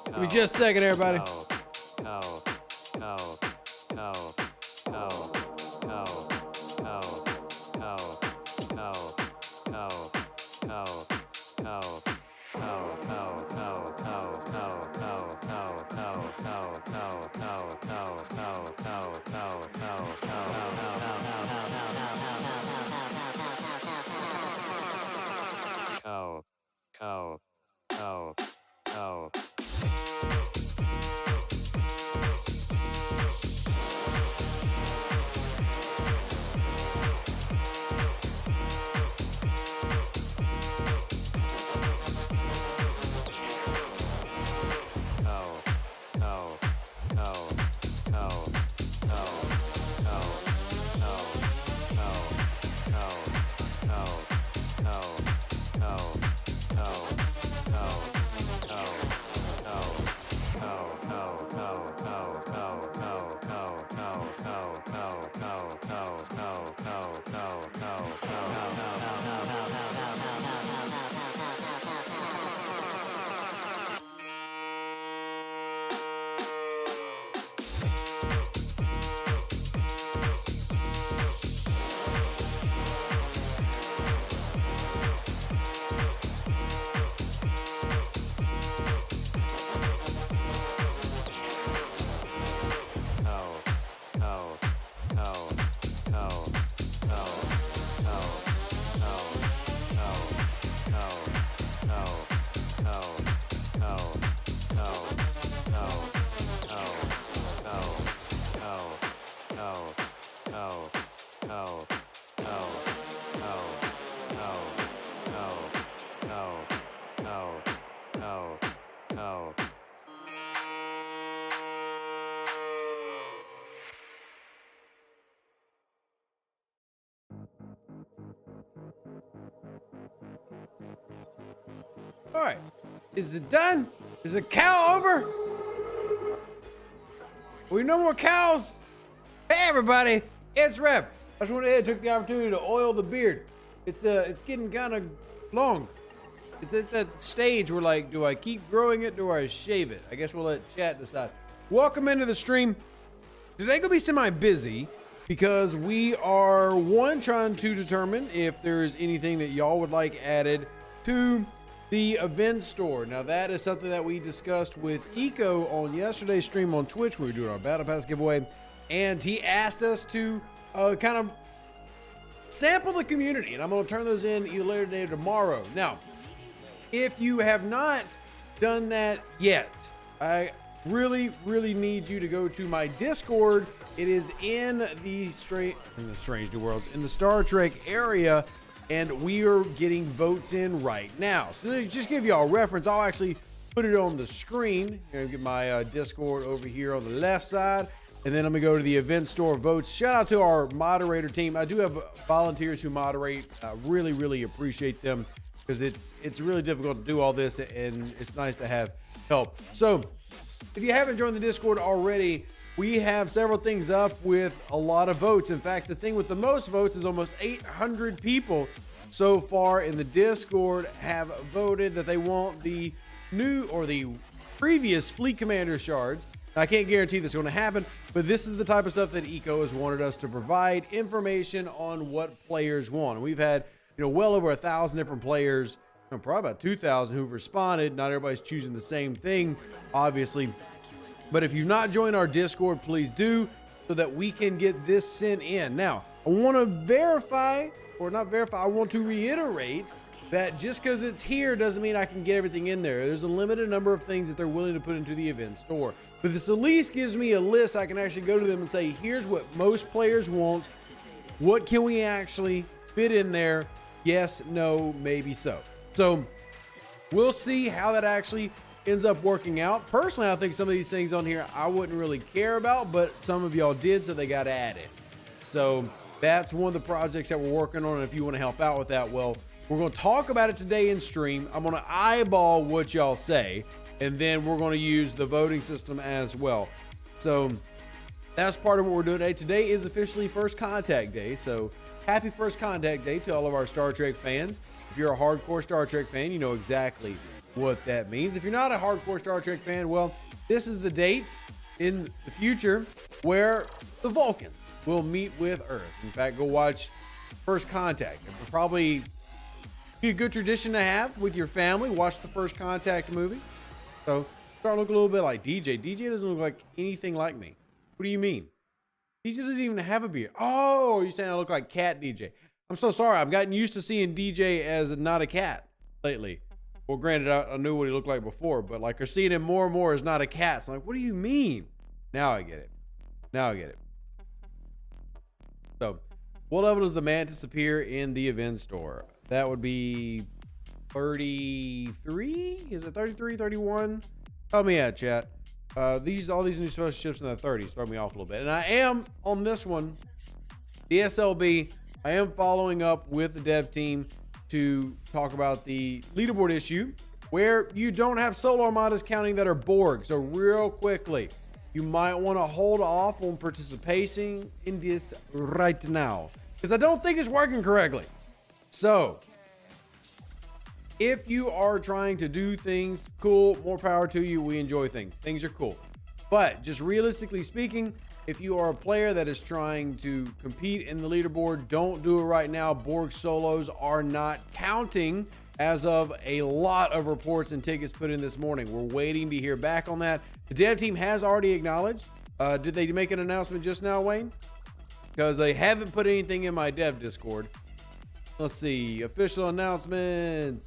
Give me just a second, everybody. All right, is it done? Is the cow over? We no more cows. Hey everybody, it's Rep. I just went ahead and took the opportunity to oil the beard. It's getting kind of long. It's at that stage where, like, do I keep growing it or do I shave it? I guess we'll let chat decide. Welcome into the stream. Today gonna be semi-busy because we are trying to determine if there is anything that y'all would like added to the event store. Now that is something that we discussed with Eco on yesterday's stream on Twitch. We were doing our Battle Pass giveaway, and he asked us to kind of sample the community, and I'm going to turn those in either later today or tomorrow. Now, if you have not done that yet, I really need you to go to my Discord. It is in the Strange New Worlds, in the Star Trek area. and we are getting votes in right now. So to just give y'all a reference, I'll actually put it on the screen. Here, get my Discord over here on the left side, and then I'm gonna go to the event store votes. Shout out to our moderator team. I do have volunteers who moderate. I really appreciate them, because it's really difficult to do all this, and it's nice to have help. So if you haven't joined the Discord already, we have several things up with a lot of votes. In fact, the thing with the most votes is almost 800 people so far in the Discord have voted that they want the new or the previous Fleet Commander shards. I can't guarantee this is going to happen, but this is the type of stuff that Eco has wanted us to provide information on what players want. We've had, well over 1,000 different players, and probably about 2,000 who've responded. Not everybody's choosing the same thing, obviously. But if you've not joined our Discord, please do, so that we can get this sent in. Now, I want to verify, or not verify, I want to reiterate that just because it's here doesn't mean I can get everything in there. There's a limited number of things that they're willing to put into the event store. But this at least gives me a list. I can actually go to them and say, here's what most players want. What can we actually fit in there? Yes, no, maybe so. So we'll see how that actually ends up working out. Personally, I think some of these things on here I wouldn't really care about, but some of y'all did, so they got added. So that's one of the projects that we're working on, and if you want to help out with that, well, we're going to talk about it today in stream. I'm going to eyeball what y'all say, and then we're going to use the voting system as well. So that's part of what we're doing today. Today is officially First Contact Day, so happy First Contact Day to all of our Star Trek fans. If you're a hardcore Star Trek fan, you know exactly what that means. If you're not a hardcore Star Trek fan, well, this is the date in the future where the Vulcans will meet with Earth. In fact, go watch First Contact. It'll probably be a good tradition to have with your family. Watch the First Contact movie. So start looking a little bit like DJ. DJ doesn't look like anything like me. What do you mean? DJ doesn't even have a beard. Oh, you're saying I look like Cat DJ. I'm so sorry. I've gotten used to seeing DJ as not a cat lately. Well, granted, I knew what he looked like before, but like we're seeing him more and more as not a cat. So I'm like, what do you mean? Now I get it. Now I get it. So, what level does the Mantis appear in the event store? That would be 33? Is it 33, 31? Help me out, chat. All these new special ships in the 30s throw me off a little bit. And I am on this one, the SLB. I am following up with the dev team to talk about the leaderboard issue where you don't have solo armadas counting that are Borg. So real quickly, you might want to hold off on participating in this right now, because I don't think it's working correctly. So if you are trying to do things cool, more power to you. We enjoy things. Things are cool. But just realistically speaking, if you are a player that is trying to compete in the leaderboard, don't do it right now. Borg solos are not counting as of a lot of reports and tickets put in this morning. We're waiting to hear back on that. The dev team has already acknowledged. Did they make an announcement just now, Wayne? Because they haven't put anything in my dev Discord. Let's see. Official announcements.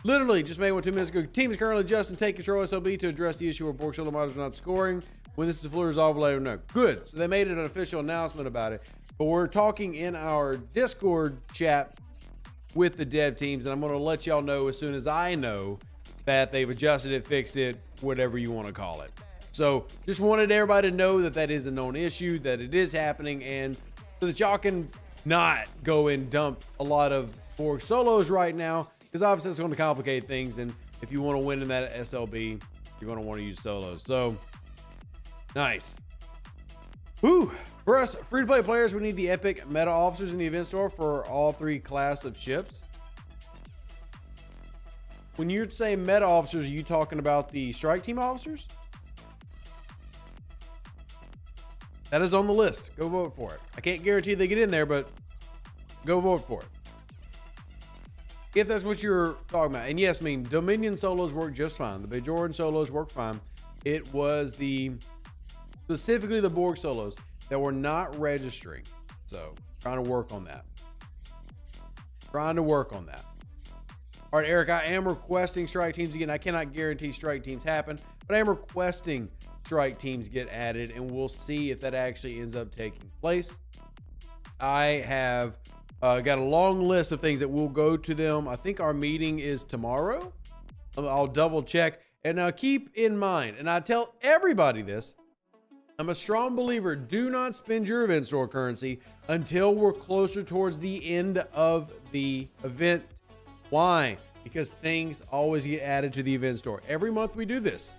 Literally just made one 2 minutes ago. Team is currently adjusting take control SLB to address the issue where Borg solo models are not scoring. When this is fully resolved, we'll let them know. Good. So they made an official announcement about it. But we're talking in our Discord chat with the dev teams, and I'm going to let y'all know as soon as I know that they've adjusted it, fixed it, whatever you want to call it. So just wanted everybody to know that that is a known issue, that it is happening, and so that y'all can not go and dump a lot of Borg solos right now, because obviously it's going to complicate things, and if you want to win in that SLB, you're going to want to use solos. So nice. Woo. For us free-to-play players, we need the epic meta officers in the event store for all 3 class of ships. When you say meta officers, are you talking about the strike team officers? That is on the list. Go vote for it. I can't guarantee they get in there, but go vote for it. If that's what you're talking about. And yes, I mean, Dominion solos work just fine. The Bajoran solos work fine. It was specifically the Borg solos that were not registering. So trying to work on that. All right, Eric, I am requesting strike teams again. I cannot guarantee strike teams happen, but I am requesting strike teams get added, and we'll see if that actually ends up taking place. I have Got a long list of things that will go to them. I think our meeting is tomorrow. I'll double check. And now keep in mind, and I tell everybody this, I'm a strong believer, do not spend your event store currency until we're closer towards the end of the event. Why? Because things always get added to the event store. Every month we do this.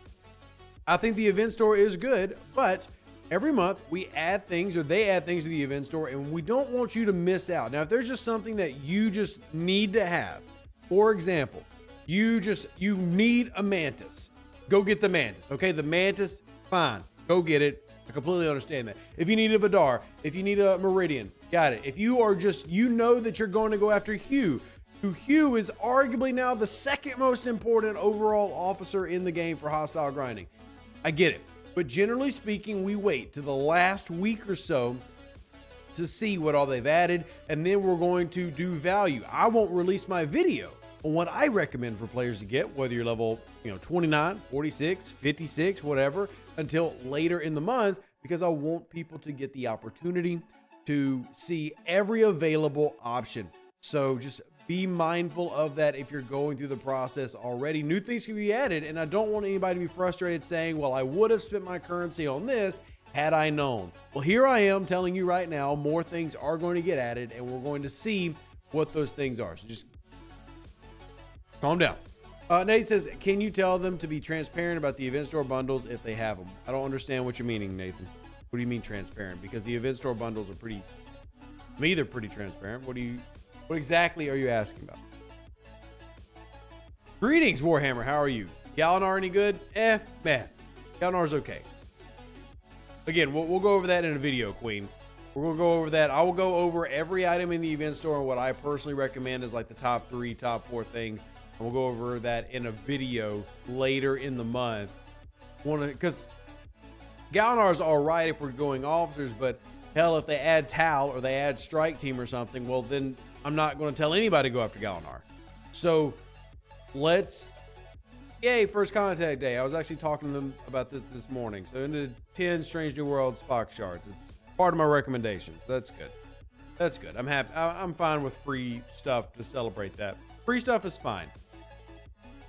I think the event store is good, but every month we add things, or they add things to the event store, and we don't want you to miss out. Now, if there's just something that you just need to have, for example, you need a mantis, go get the mantis. Okay, the mantis, fine, go get it. I completely understand that. If you need a Vidar, if you need a Meridian, got it. If you are just, you know that you're going to go after Hugh, Hugh is arguably now the second most important overall officer in the game for hostile grinding. I get it. But generally speaking, we wait to the last week or so to see what all they've added, and then we're going to do value. I won't release my video on what I recommend for players to get, whether you're level 29, 46, 56, whatever, until later in the month, because I want people to get the opportunity to see every available option. So just be mindful of that if you're going through the process already. New things can be added, and I don't want anybody to be frustrated saying, well, I would have spent my currency on this had I known. Well, here I am telling you right now, more things are going to get added, and we're going to see what those things are. So just calm down. Nate says, can you tell them to be transparent about the event store bundles if they have them? I don't understand what you're meaning, Nathan. What do you mean transparent? Because the event store bundles are pretty, to me, they're pretty transparent. What exactly are you asking about? Greetings, Warhammer. How are you? Galinar any good? Man. Galinar's okay. Again, we'll go over that in a video, Queen. We're going to go over that. I will go over every item in the event store and what I personally recommend is like the top 3, top 4 things. And we'll go over that in a video later in the month. Because Galinar's all right if we're going officers, but hell, if they add Tal or they add Strike Team or something, well, then I'm not going to tell anybody to go after Galinar. So yay, first contact day. I was actually talking to them about this morning. So into 10 Strange New World Spock shards. It's part of my recommendation. That's good. That's good. I'm happy. I'm fine with free stuff to celebrate that. Free stuff is fine.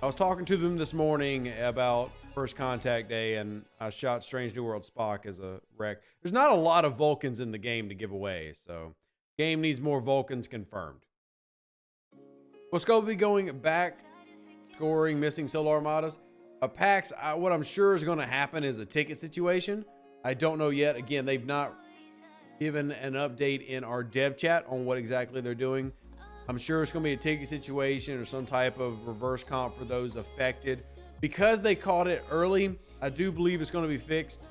I was talking to them this morning about first contact day, and I shot Strange New World Spock as a wreck. There's not a lot of Vulcans in the game to give away, so game needs more Vulcans confirmed. Will Scope be going back, scoring missing Solar Armadas? PAX, what I'm sure is going to happen is a ticket situation. I don't know yet. Again, they've not given an update in our dev chat on what exactly they're doing. I'm sure it's going to be a ticket situation or some type of reverse comp for those affected. Because they caught it early, I do believe it's going to be fixed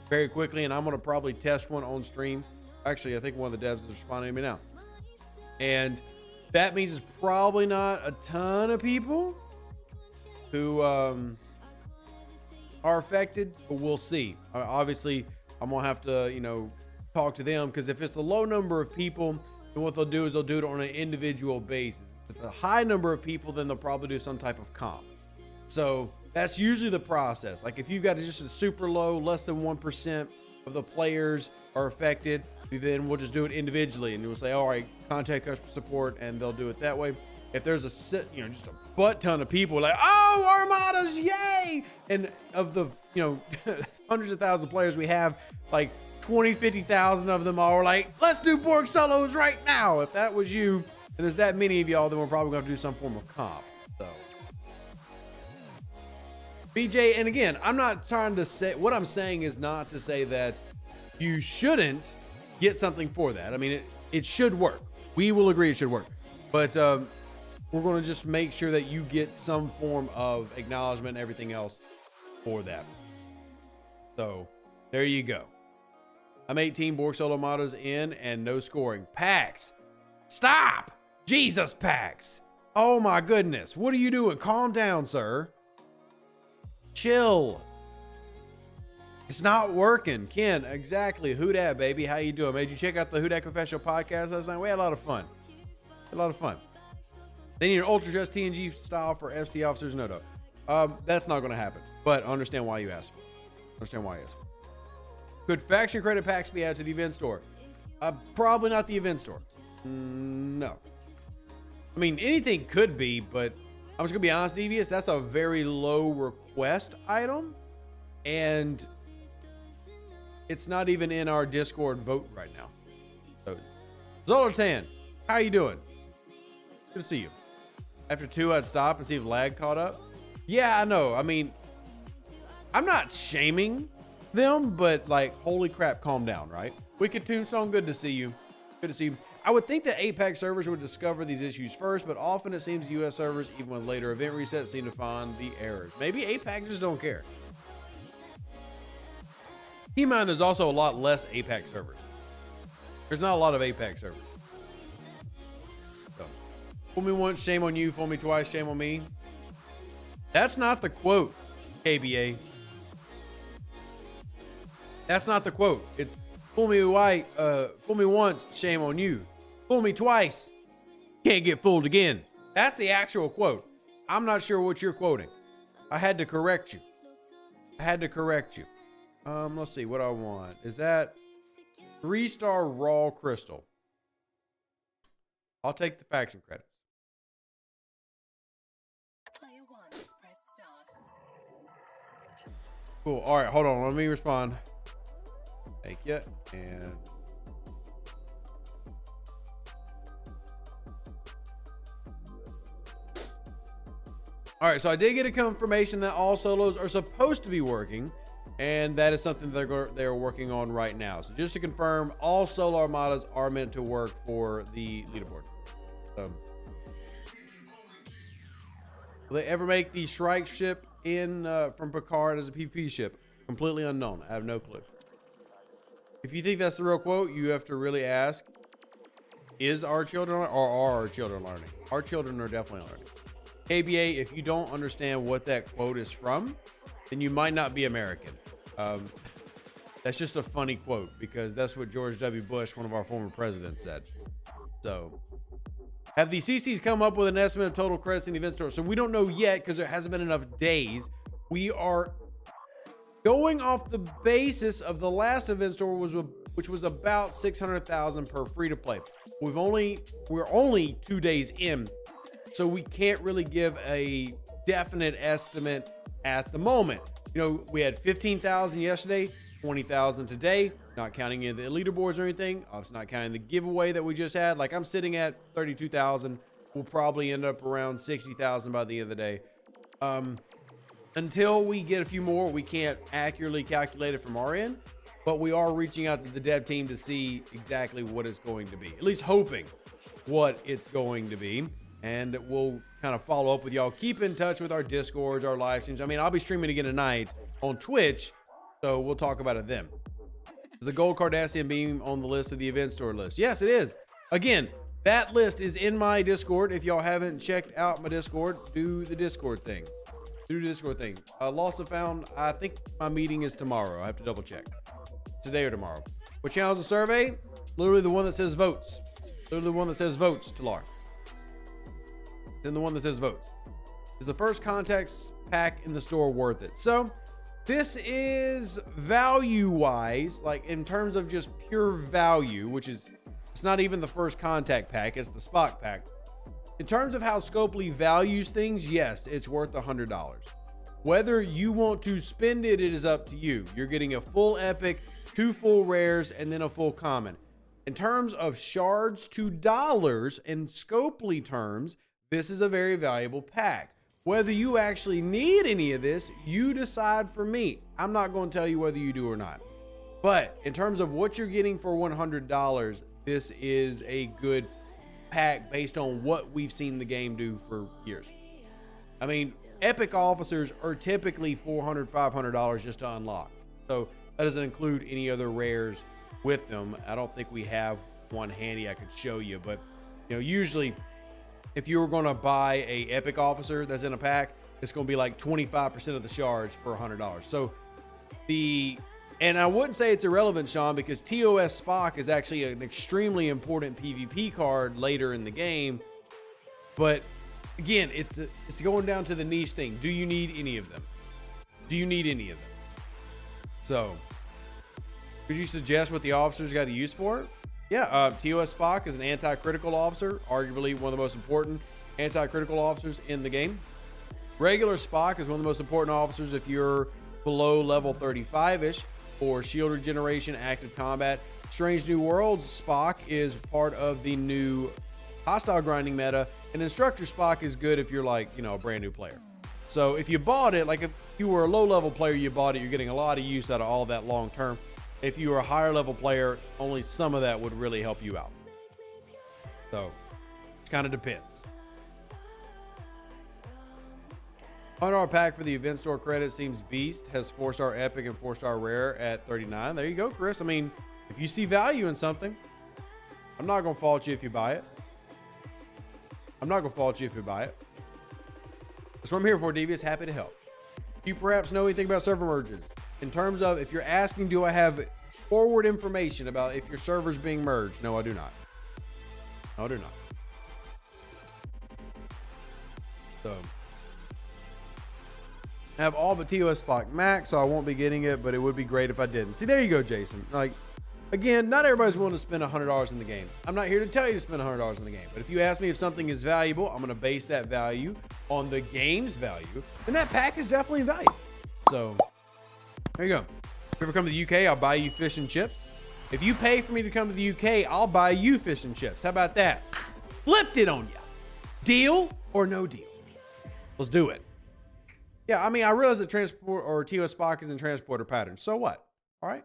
very quickly, and I'm going to probably test one on stream. Actually, I think one of the devs is responding to me now. And that means it's probably not a ton of people who are affected, but we'll see. Obviously, I'm going to have to, talk to them, because if it's a low number of people, then what they'll do is they'll do it on an individual basis. If it's a high number of people, then they'll probably do some type of comp. So that's usually the process. Like if you've got just a super low, less than 1% of the players are affected, then we'll just do it individually, and we'll say, all right, contact customer support, and they'll do it that way. If there's just a butt ton of people like, oh, armadas, yay! And of the, hundreds of thousands of players we have, like 20, 50,000 of them are like, let's do Borg solos right now. If that was you, and there's that many of y'all, then we're probably going to do some form of comp. So BJ, and again, I'm not trying to say, what I'm saying is not to say that you shouldn't get something for that. I mean, it should work. We will agree it should work. But we're going to just make sure that you get some form of acknowledgement and everything else for that. So there you go. I'm 18 Borg solo models in and no scoring. PAX, stop! Jesus, PAX! Oh my goodness. What are you doing? Calm down, sir. Chill. It's not working. Ken, exactly. Who dat, baby? How you doing? Did you check out the Who Dat Confessional podcast last night? We had a lot of fun. They need an Ultra Just TNG style for FT officers. No. That's not going to happen. But I understand why you asked. Could faction credit packs be added to the event store? Probably not the event store. No. I mean, anything could be, but I'm just gonna be honest, Devious, that's a very low request item, and it's not even in our Discord vote right now. So, Zoltan, how are you doing? Good to see you. After 2, I'd stop and see if lag caught up. Yeah, I know. I mean, I'm not shaming them, but like, holy crap, calm down, right? Wicked Tombstone, good to see you. Good to see you. I would think that APAC servers would discover these issues first, but often it seems US servers, even with later event resets, seem to find the errors. Maybe APAC just don't care. Keep in mind, there's also a lot less APAC servers. There's not a lot of APAC servers. So, fool me once, shame on you. Fool me twice, shame on me. That's not the quote, KBA. That's not the quote. It's fool me once, shame on you. Fool me twice, can't get fooled again. That's the actual quote. I'm not sure what you're quoting. I had to correct you. Let's see what I want. Is that 3-star raw crystal? I'll take the faction credits. Cool. All right, hold on. Let me respond. Thank you. And all right, so I did get a confirmation that all solos are supposed to be working, and that is something they're working on right now. So just to confirm, all solo armadas are meant to work for the leaderboard. So, will they ever make the Shrike ship in from Picard as a PP ship? Completely unknown. I have no clue. If you think that's the real quote, you have to really ask: is our children or are our children learning? Our children are definitely learning. KBA, if you don't understand what that quote is from, then you might not be American. That's just a funny quote because that's what George W. Bush, one of our former presidents, said. So, have the CCs come up with an estimate of total credits in the event store? So we don't know yet because there hasn't been enough days. We are going off the basis of the last event store, which was about 600,000 per free to play. We're only 2 days in. So we can't really give a definite estimate at the moment. You know, we had 15,000 yesterday, 20,000 today, not counting in the leaderboards or anything. Obviously not counting the giveaway that we just had. Like I'm sitting at 32,000. We'll probably end up around 60,000 by the end of the day. Until we get a few more, we can't accurately calculate it from our end, but we are reaching out to the dev team to see exactly what it's going to be, at least hoping what it's going to be. And we'll kind of follow up with y'all. Keep in touch with our Discords, our live streams. I mean, I'll be streaming again tonight on Twitch, so we'll talk about it then. Is the gold Cardassian beam on the list of the event store list? Yes, it is. Again, that list is in my Discord. If y'all haven't checked out my Discord, do the Discord thing. Lost and found, I think my meeting is tomorrow. I have to double check. Today or tomorrow. What channel is the survey? Literally the one that says votes. Literally the one that says votes, Talar. Then the one that says votes. Is the first context pack in the store worth it? So this is value wise, like in terms of just pure value, which is, it's not even the first contact pack, it's the Spock pack. In terms of how Scopely values things, yes, it's worth $100. Whether you want to spend it, it is up to you. You're getting a full epic, 2 full rares, and then a full common. In terms of shards to dollars in Scopely terms, this is a very valuable pack. Whether you actually need any of this, you decide for me. I'm not going to tell you whether you do or not. But in terms of what you're getting for $100, this is a good pack based on what we've seen the game do for years. I mean, epic officers are typically $400, $500 just to unlock. So that doesn't include any other rares with them. I don't think we have one handy I could show you, but you know, usually if you were going to buy a epic officer that's in a pack, it's going to be like 25% of the shards for $100. So and I wouldn't say it's irrelevant, Sean, because TOS Spock is actually an extremely important PvP card later in the game. But again, it's going down to the niche thing. Do you need any of them? So could you suggest what the officers got to use for it? Yeah, TOS Spock is an anti-critical officer, arguably one of the most important anti-critical officers in the game. Regular Spock is one of the most important officers if you're below level 35-ish for shield regeneration, active combat. Strange New Worlds Spock is part of the new hostile grinding meta, and Instructor Spock is good if you're like, you know, a brand new player. So if you bought it, like if you were a low level player, you bought it, you're getting a lot of use out of all that long term. If you were a higher level player, only some of that would really help you out. So it kind of depends. $100 pack for the event store credit seems beast. Has 4-star epic and 4-star rare at 39. There you go, Chris. I mean, if you see value in something, I'm not going to fault you if you buy it. I'm not going to fault you if you buy it. That's what I'm here for, Devious. Happy to help. Do you perhaps know anything about server merges? In terms of, if you're asking, do I have forward information about if your server's being merged? No, I do not. No, I do not. So, I have all but TOS Spock Max, so I won't be getting it, but it would be great if I didn't. See, there you go, Jason. Like, again, not everybody's willing to spend $100 in the game. I'm not here to tell you to spend $100 in the game, but if you ask me if something is valuable, I'm going to base that value on the game's value, and that pack is definitely valuable. So, there you go. If you ever come to the UK, I'll buy you fish and chips. If you pay for me to come to the UK, I'll buy you fish and chips. How about that? Flipped it on you. Deal or no deal? Let's do it. Yeah, I mean, I realize that transport or TOS Spock is in transporter patterns. So what? All right.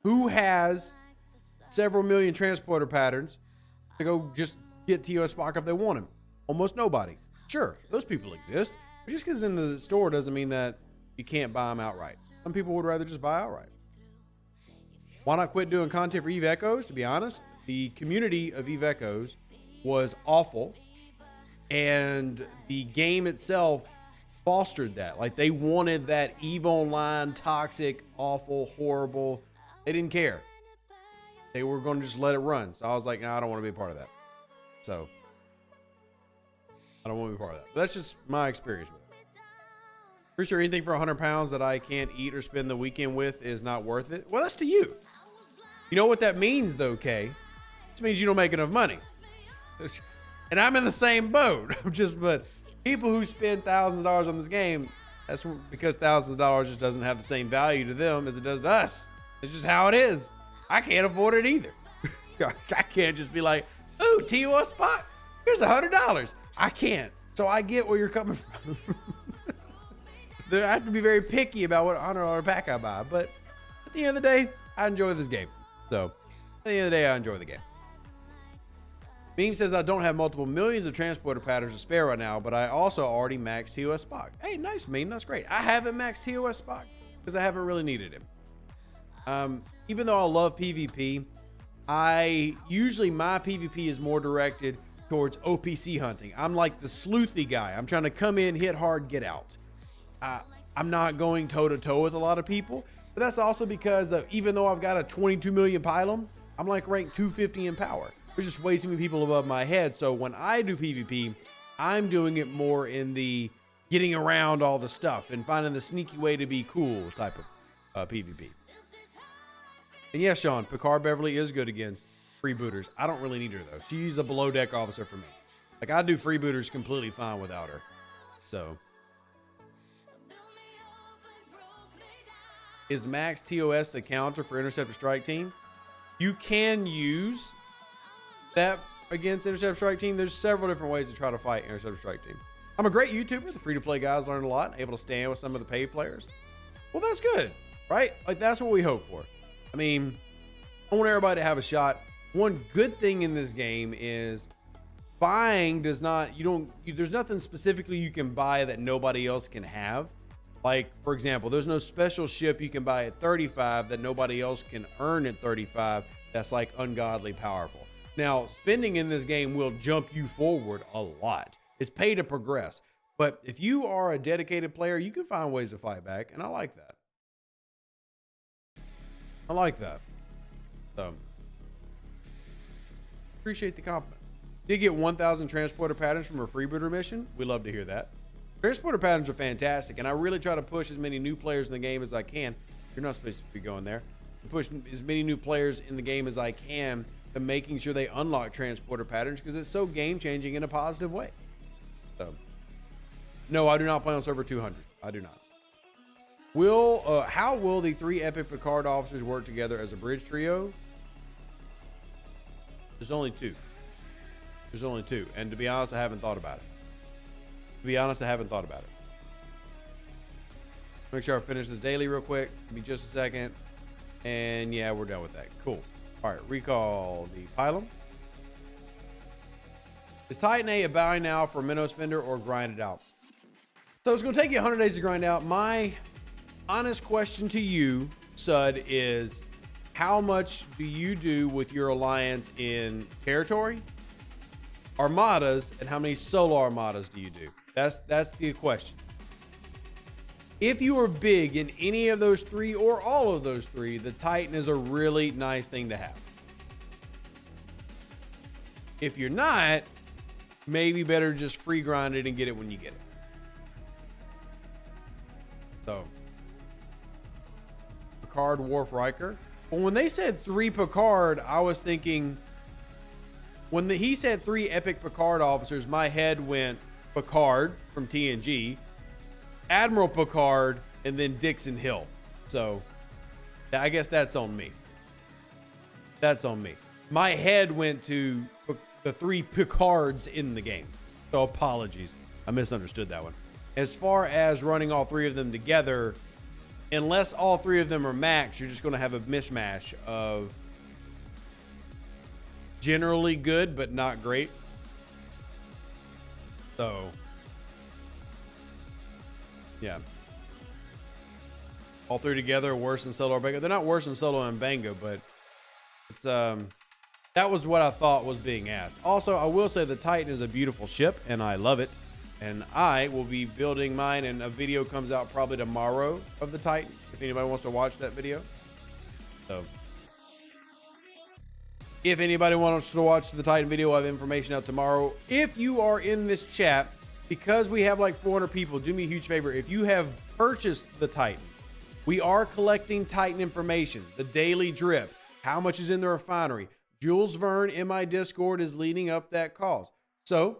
Who has several million transporter patterns to go just get TOS Spock if they want him? Almost nobody. Sure, those people exist. But just because in the store doesn't mean that you can't buy them outright. Some people would rather just buy outright. Why not quit doing content for Eve Echoes? To be honest, the community of Eve Echoes was awful. And the game itself fostered that. Like, they wanted that Eve Online, toxic, awful, horrible. They didn't care. They were going to just let it run. So I was like, no, I don't want to be a part of that. So I don't want to be a part of that. But that's just my experience with it. Pretty sure anything for 100 pounds that I can't eat or spend the weekend with is not worth it. Well, that's to you. You know what that means, though, Kay? It means you don't make enough money. And I'm in the same boat. But people who spend thousands of dollars on this game, that's because thousands of dollars just doesn't have the same value to them as it does to us. It's just how it is. I can't afford it either. I can't just be like, ooh, TOS Spock, here's $100. I can't. So I get where you're coming from. I have to be very picky about what $100 pack I buy. But at the end of the day, I enjoy this game. So at the end of the day, I enjoy the game. Meme says I don't have multiple millions of transporter patterns to spare right now, but I also already maxed TOS Spock. Hey, nice, Meme. That's great. I haven't maxed TOS Spock because I haven't really needed him. Even though I love PvP, usually my PvP is more directed towards OPC hunting. I'm like the sleuthy guy. I'm trying to come in, hit hard, get out. I'm not going toe to toe with a lot of people, but that's also because even though I've got a 22 million pylum, I'm like ranked 250 in power. There's just way too many people above my head. So when I do PvP, I'm doing it more in the getting around all the stuff and finding the sneaky way to be cool type of PvP. And yes, Sean, Picard Beverly is good against freebooters. I don't really need her, though. She's a below deck officer for me. Like, I do freebooters completely fine without her. So, is Max TOS the counter for Interceptor Strike Team? You can use that against Interceptor Strike Team. There's several different ways to try to fight Interceptor Strike Team. I'm a great YouTuber. The free-to-play guys learn a lot. Able to stand with some of the paid players. Well, that's good, right? Like, that's what we hope for. I mean, I want everybody to have a shot. One good thing in this game is buying does not, there's nothing specifically you can buy that nobody else can have. Like, for example, there's no special ship you can buy at 35 that nobody else can earn at 35 that's like ungodly powerful. Now, spending in this game will jump you forward a lot. It's pay to progress. But if you are a dedicated player, you can find ways to fight back, and I like that. I like that. So, appreciate the compliment. Did get 1,000 transporter patterns from a freebooter mission. We love to hear that. Transporter patterns are fantastic, and I really try to push as many new players in the game as I can. You're not supposed to be going there. push as many new players in the game as I can to making sure they unlock transporter patterns, because it's so game changing in a positive way. So, no, I do not play on server 200. I do not. How will the 3 epic Picard officers work together as a bridge trio? There's only 2. There's only 2. And to be honest, I haven't thought about it. Make sure I finish this daily real quick. Give me just a second. And yeah, we're done with that. Cool. All right, recall the pylon. Is Titan-A a buy now for minnow spender or grind it out? So it's going to take you 100 days to grind out. My honest question to you, Sud, is how much do you do with your alliance in territory, armadas, and how many solo armadas do you do? That's the question. If you are big in any of those 3 or all of those 3, the Titan is a really nice thing to have. If you're not, maybe better just free grind it and get it when you get it. So, Picard, Worf, Riker. Well, when they said 3 Picard, I was thinking, when he said 3 epic Picard officers, my head went Picard from TNG, Admiral Picard, and then Dixon Hill. So I guess that's on me. That's on me. My head went to the 3 Picards in the game. So apologies. I misunderstood that one. As far as running all 3 of them together, unless all 3 of them are max, you're just going to have a mishmash of generally good, but not great. So, yeah. All 3 together are worse than Solo or Bango. They're not worse than Solo and Bango, but it's that was what I thought was being asked. Also, I will say the Titan is a beautiful ship, and I love it. And I will be building mine, and a video comes out probably tomorrow of the Titan, if anybody wants to watch that video. So, if anybody wants to watch the Titan video, I'll have information out tomorrow. If you are in this chat, because we have like 400 people, do me a huge favor. If you have purchased the Titan, we are collecting Titan information, the daily drip, how much is in the refinery. Jules Verne in my Discord is leading up that cause. So,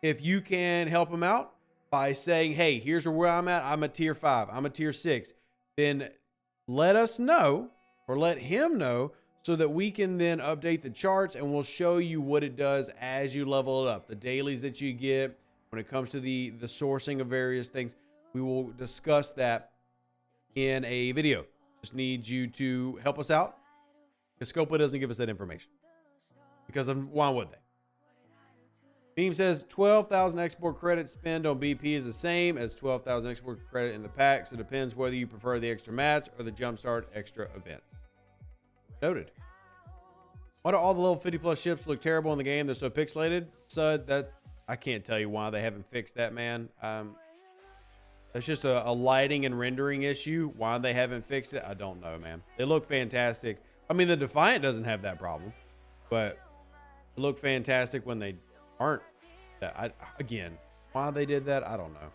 if you can help him out by saying, hey, here's where I'm at. I'm a tier 5. I'm a tier 6. Then let us know, or let him know, so that we can then update the charts, and we'll show you what it does as you level it up. The dailies that you get when it comes to the sourcing of various things. We will discuss that in a video. Just need you to help us out, because Scopa doesn't give us that information. Because why would they? Beam says 12,000 export credit spend on BP is the same as 12,000 export credit in the pack, so it depends whether you prefer the extra mats or the jumpstart extra events. Noted. Why do all the level 50 plus ships look terrible in the game? They're so pixelated. Sud, that I can't tell you why they haven't fixed that, man. That's just a lighting and rendering issue. Why they haven't fixed it, I don't know, man. They look fantastic. I mean, the Defiant doesn't have that problem, but they look fantastic when they aren't. Again, why they did that, I don't know.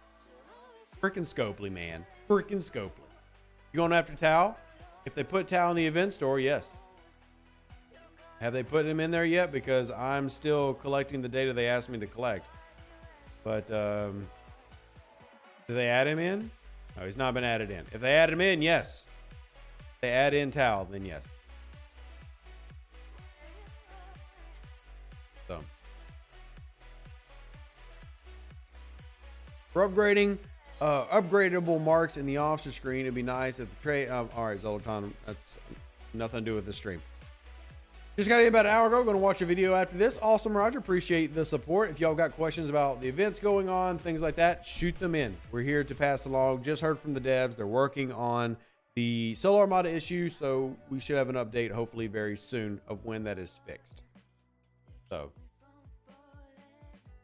Frickin' Scopely, man. Frickin' Scopely. You going after Tau? If they put Tau in the event store, yes. Have they put him in there yet? Because I'm still collecting the data they asked me to collect. But, do they add him in? No, he's not been added in. If they add him in, yes. If they add in Tau, then yes. So. For upgrading, upgradable marks in the officer screen, it'd be nice if the trade. All right, Zoltan, that's nothing to do with the stream. Just got in about an hour ago. Going to watch a video after this. Awesome, Roger. Appreciate the support. If y'all got questions about the events going on, things like that, shoot them in. We're here to pass along. Just heard from the devs. They're working on the Solar Armada issue, so we should have an update hopefully very soon of when that is fixed. So.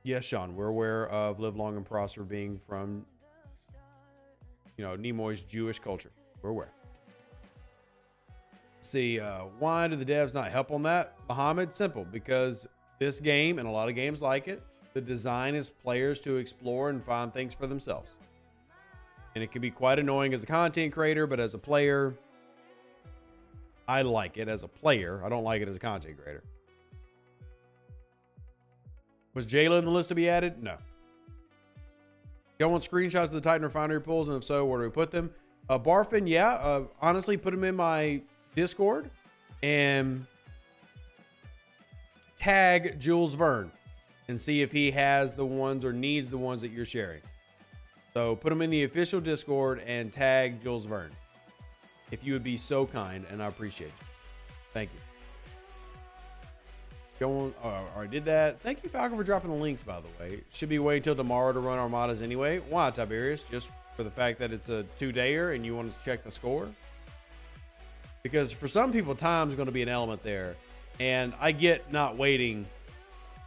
Yes, Sean, we're aware of Live Long and Prosper being from, Nimoy's Jewish culture. We're aware. See, why do the devs not help on that? Muhammad, simple, because this game and a lot of games like it, the design is players to explore and find things for themselves. And it can be quite annoying as a content creator, but as a player, I like it as a player. I don't like it as a content creator. Was Jayla in the list to be added? No. Y'all want screenshots of the Titan refinery pools? And if so, where do we put them? Barfin, yeah. Honestly, put them in my Discord and tag Jules Verne and see if he has the ones or needs the ones that you're sharing. So put them in the official Discord and tag Jules Verne. If you would be so kind, and I appreciate you. Thank you. Going, I did that. Thank you, Falcon, for dropping the links, by the way. Should be waiting till tomorrow to run armadas anyway. Why, Tiberius? Just for the fact that it's a 2-dayer and you want to check the score? Because for some people, time's going to be an element there. And I get not waiting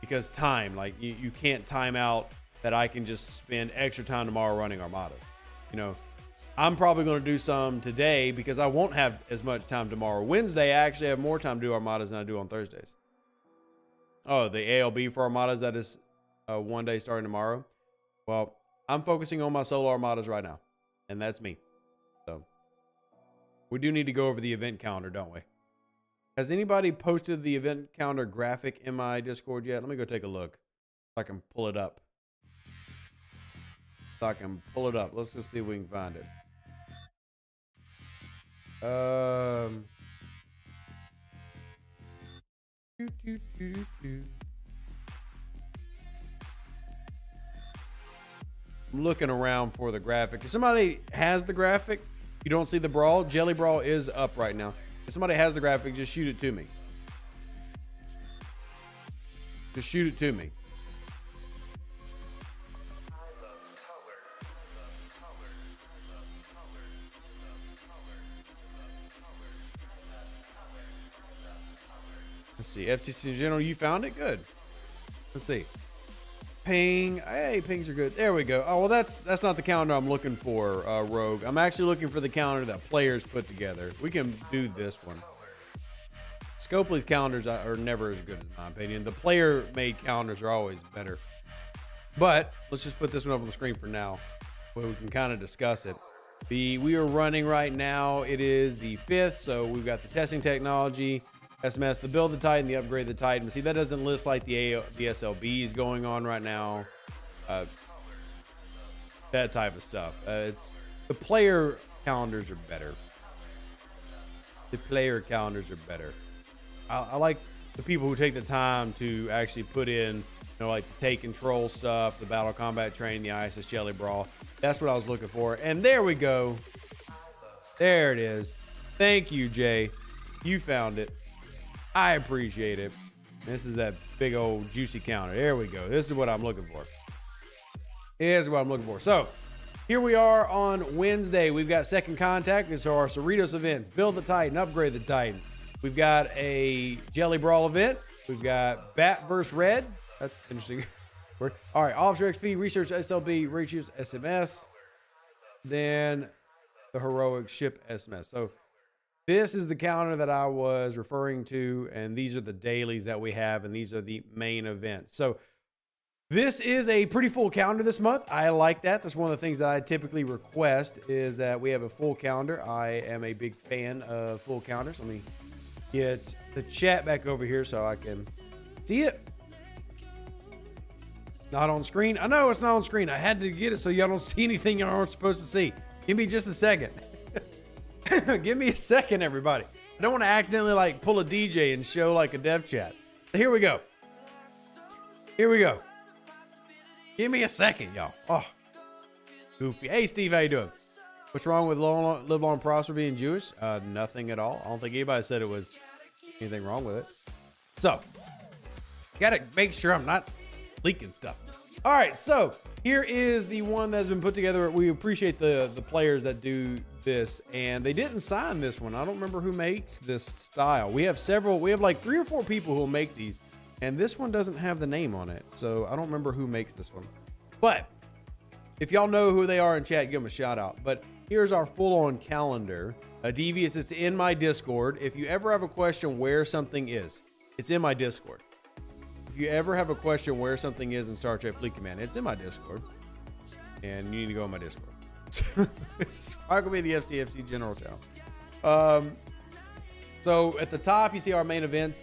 because time, like you can't time out that I can just spend extra time tomorrow running armadas. You know, I'm probably going to do some today because I won't have as much time tomorrow. Wednesday, I actually have more time to do armadas than I do on Thursdays. Oh, the ALB for armadas, that is one day starting tomorrow. Well, I'm focusing on my solo armadas right now, and that's me. So we do need to go over the event calendar, don't we? Has anybody posted the event calendar graphic in my Discord yet? Let me go take a look if I can pull it up. Let's go see if we can find it. I'm looking around for the graphic. If somebody has the graphic, you don't see the brawl. Jelly Brawl is up right now. If somebody has the graphic, just shoot it to me. Just shoot it to me. Let's see. FCC in general, you found it? Good. Let's see. Ping. Hey, pings are good. There we go. Oh, well, that's not the calendar I'm looking for, Rogue. I'm actually looking for the calendar that players put together. We can do this one. Scopely's calendars are never as good, in my opinion. The player-made calendars are always better. But let's just put this one up on the screen for now, where we can kind of discuss it. We are running right now. It is the 5th, so we've got the testing technology, SMS, the build the Titan, the upgrade the Titan. See, that doesn't list like the SLBs going on right now. That type of stuff. It's the player calendars are better. The player calendars are better. I like the people who take the time to actually put in, you know, like the take control stuff, the battle combat train, the ISS Jelly Brawl. That's what I was looking for. And there we go. There it is. Thank you, Jay. You found it. I appreciate it. This is that big old juicy counter. There we go. This is what I'm looking for. Here's what I'm looking for. So here we are on Wednesday. We've got Second Contact. These are our Cerritos events. Build the Titan, upgrade the Titan. We've got a Jelly Brawl event. We've got Bat vs. Red. That's interesting. All right. Officer XP, Research SLB, Reaches SMS. Then the Heroic Ship SMS. So this is the calendar that I was referring to, and these are the dailies that we have, and these are the main events. So this is a pretty full calendar this month. I like that. That's one of the things that I typically request is that we have a full calendar. I am a big fan of full calendars. Let me get the chat back over here so I can see it. Not on screen. I know it's not on screen. I had to get it so y'all don't see anything y'all aren't supposed to see. Give me just a second. Give me a second, everybody. I don't want to accidentally like pull a DJ and show like a dev chat. So here we go. Here we go. Give me a second, y'all. Oh, goofy. Hey, Steve, how you doing? What's wrong with Live Long and Prosper being Jewish? Nothing at all. I don't think anybody said it was anything wrong with it. So, gotta make sure I'm not leaking stuff. All right, so here is the one that's been put together. We appreciate the players that do this, and they didn't sign this one. I don't remember who makes this style. We have several. We have like 3 or 4 people who will make these, and this one doesn't have the name on it, so I don't remember who makes this one. But if y'all know who they are in chat, give them a shout out. But here's our full-on calendar. Devious, it's in my Discord. If you ever have a question where something is, it's in my Discord. If you ever have a question where something is in Star Trek Fleet Command, it's in my Discord. And you need to go on my Discord. It's probably going to be the STFC General Channel. So at the top, you see our main events.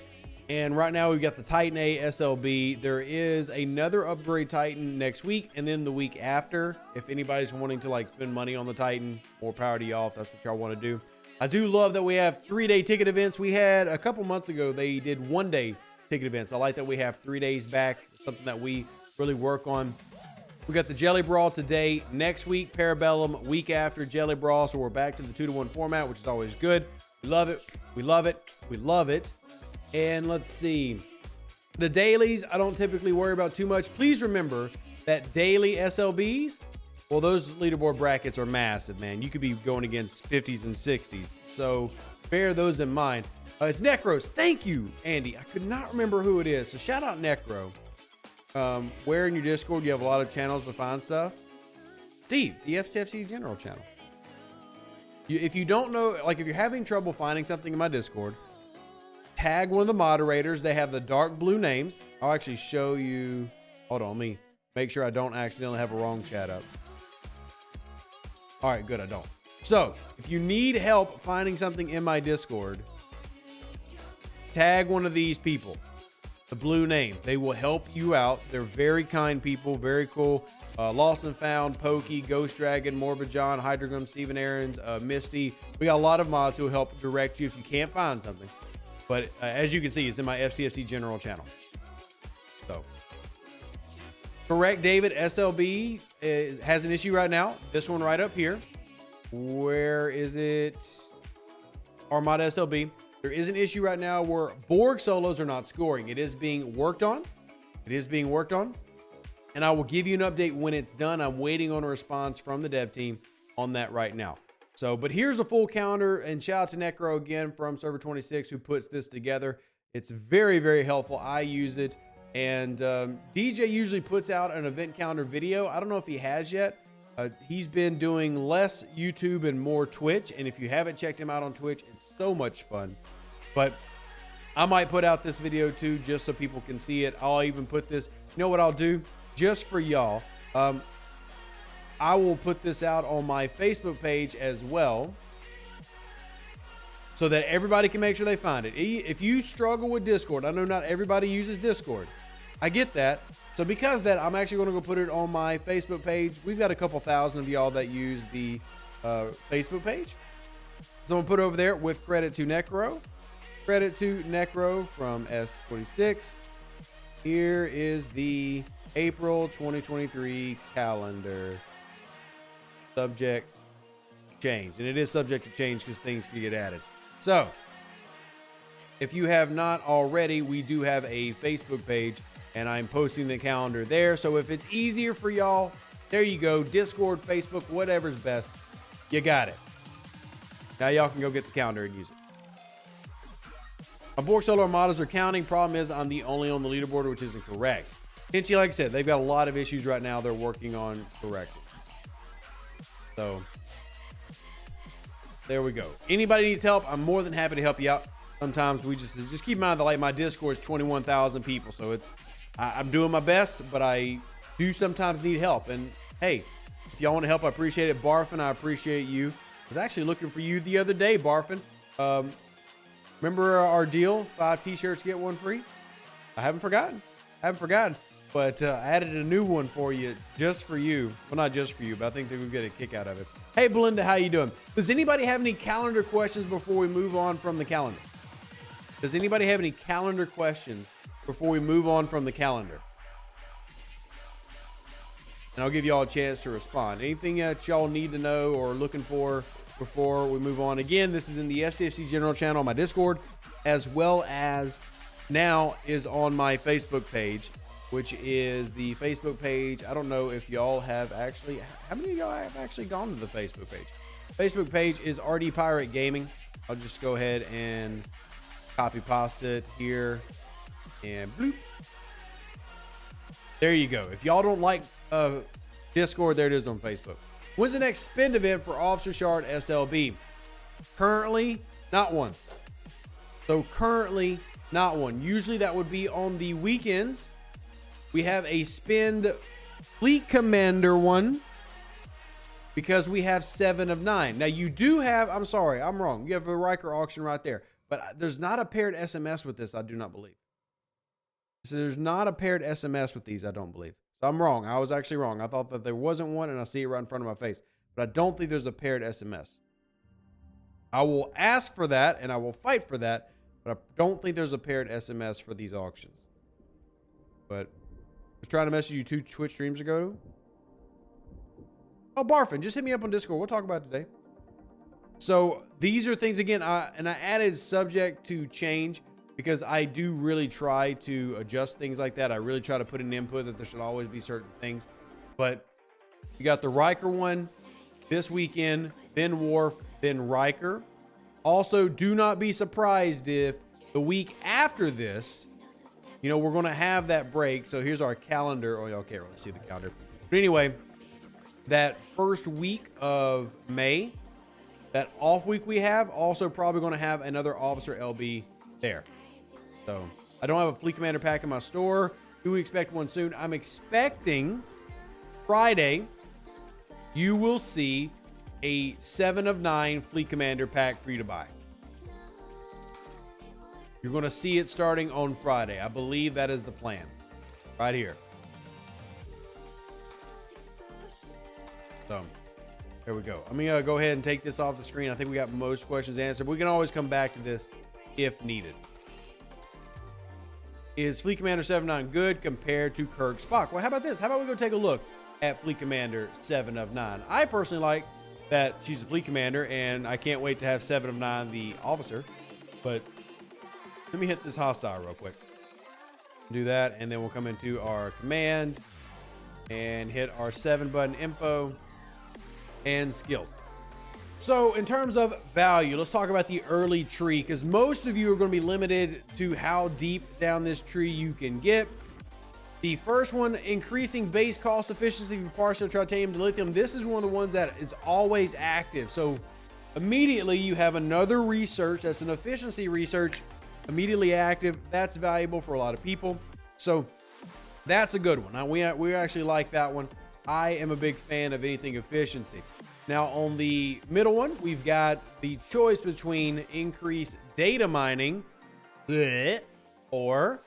And right now we've got the Titan-A SLB. There is another upgrade Titan next week and then the week after. If anybody's wanting to like spend money on the Titan, more power to y'all if that's what y'all want to do. I do love that we have 3-day ticket events. We had a couple months ago, they did 1-day ticket events. I like that we have 3 days back, something that we really work on. We got the Jelly Brawl today. Next week, Parabellum. Week after, Jelly Brawl. So we're back to the 2-to-1 format, which is always good. We love it. We love it. We love it. And let's see. The dailies, I don't typically worry about too much. Please remember that daily SLBs, well, those leaderboard brackets are massive, man. You could be going against 50s and 60s. So bear those in mind. It's Necros. Thank you, Andy. I could not remember who it is. So shout out Necro. Where in your Discord you have a lot of channels to find stuff? Steve, the STFC general channel. If you don't know, like if you're having trouble finding something in my Discord, tag one of the moderators. They have the dark blue names. I'll actually show you. Hold on, let me make sure I don't accidentally have a wrong chat up. All right, good, I don't. So if you need help finding something in my Discord, tag one of these people, the blue names. They will help you out. They're very kind people, very cool. Lost and Found, Pokey, Ghost Dragon, Morbid John, Hydrogum, Steven Aarons, Misty. We got a lot of mods who will help direct you if you can't find something. But as you can see, it's in my FCFC general channel. So, correct, David. SLB has an issue right now. This one right up here. Where is it? Armada SLB. There is an issue right now where Borg solos are not scoring. It is being worked on. It is being worked on. And I will give you an update when it's done. I'm waiting on a response from the dev team on that right now. So, but here's a full calendar, and shout out to Necro again from Server 26 who puts this together. It's very, very helpful. I use it, and DJ usually puts out an event calendar video. I don't know if he has yet. He's been doing less YouTube and more Twitch, and if you haven't checked him out on Twitch, it's so much fun. But I might put out this video too, just so people can see it. I'll even put this, you know what I'll do? Just for y'all. I will put this out on my Facebook page as well so that everybody can make sure they find it. If you struggle with Discord, I know not everybody uses Discord. I get that. So because of that, I'm actually going to go put it on my Facebook page. We've got a couple thousand of y'all that use the Facebook page. So I'm going to put it over there with credit to Necro. Credit to Necro from S26. Here is the April 2023 calendar. Subject change, and it is subject to change because things can get added. So if you have not already, we do have a Facebook page, and I'm posting the calendar there. So if it's easier for y'all, there you go. Discord, Facebook, whatever's best, you got it. Now y'all can go get the calendar and use it. My Borg Solo Armadas are counting. Problem is I'm the only on the leaderboard, which isn't correct. Pinchy, like I said, they've got a lot of issues right now they're working on correcting. So there we go. Anybody needs help, I'm more than happy to help you out. Sometimes we just keep in mind that like my Discord is 21,000 people, so it's I'm doing my best, but I do sometimes need help. And hey, if y'all want to help, I appreciate it. Barfin, I appreciate you. I was actually looking for you the other day, Barfin. Remember our deal? 5 t-shirts, get 1 free? I haven't forgotten. But I added a new one for you, just for you. Well, not just for you, but I think they would get a kick out of it. Hey, Belinda, how you doing? Does anybody have any calendar questions before we move on from the calendar? Does anybody have any calendar questions before we move on from the calendar? And I'll give y'all a chance to respond. Anything that y'all need to know or looking for before we move on? Again, this is in the STFC general channel on my Discord, as well as now is on my Facebook page, which is the Facebook page. I don't know if y'all have actually, how many of y'all have actually gone to the Facebook page? Facebook page is RD Pirate Gaming. I'll just go ahead and copy pasta it here and bloop. There you go. If y'all don't like Discord, there it is on Facebook. When's the next spend event for Officer Shard SLB? Currently, not one. So currently, not one. Usually that would be on the weekends. We have a spend Fleet Commander one because we have 7 of 9. Now you do have, I'm sorry, I'm wrong. You have a Riker auction right there. But there's not a paired SMS with this, I do not believe. So there's not a paired SMS with these, I don't believe. So I'm wrong. I was actually wrong. I thought that there wasn't one, and I see it right in front of my face. But I don't think there's a paired SMS. I will ask for that, and I will fight for that, but I don't think there's a paired SMS for these auctions. But I was trying to message you 2 Twitch streams ago. Oh, Barfin, just hit me up on Discord. We'll talk about it today. So these are things, again, and I added subject to change because I do really try to adjust things like that. I really try to put in input that there should always be certain things. But you got the Riker one this weekend, then Worf, then Riker. Also, do not be surprised if the week after this, you know, we're going to have that break. So here's our calendar. Oh, y'all can't really see the calendar. But anyway, that first week of May, that off week we have, also probably going to have another Officer LB there. So I don't have a Fleet Commander pack in my store. Do we expect one soon? I'm expecting Friday, you will see a 7 of 9 Fleet Commander pack for you to buy. You're going to see it starting on Friday. I believe that is the plan. Right here. So, there we go. I'm going to go ahead and take this off the screen. I think we got most questions answered. We can always come back to this if needed. Is Fleet Commander 7/9 good compared to Kirk Spock? Well, how about this? How about we go take a look at Fleet Commander 7 of 9? I personally like that she's a Fleet Commander, and I can't wait to have 7 of 9 the officer. But let me hit this hostile real quick. Do that, and then we'll come into our command and hit our 7 button info and skills. So in terms of value, let's talk about the early tree, because most of you are going to be limited to how deep down this tree you can get. The first one, increasing base cost efficiency for partial titanium to lithium. This is one of the ones that is always active. So immediately you have another research that's an efficiency research immediately active. That's valuable for a lot of people. So that's a good one. Now we actually like that one. I am a big fan of anything efficiency. Now on the middle one, we've got the choice between increased data mining or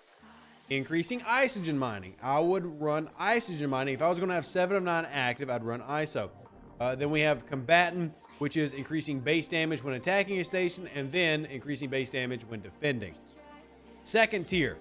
increasing isogen mining. I would run isogen mining. If I was going to have 7 of 9 active, I'd run ISO. Then we have combatant, which is increasing base damage when attacking a station, and then increasing base damage when defending. Second tier,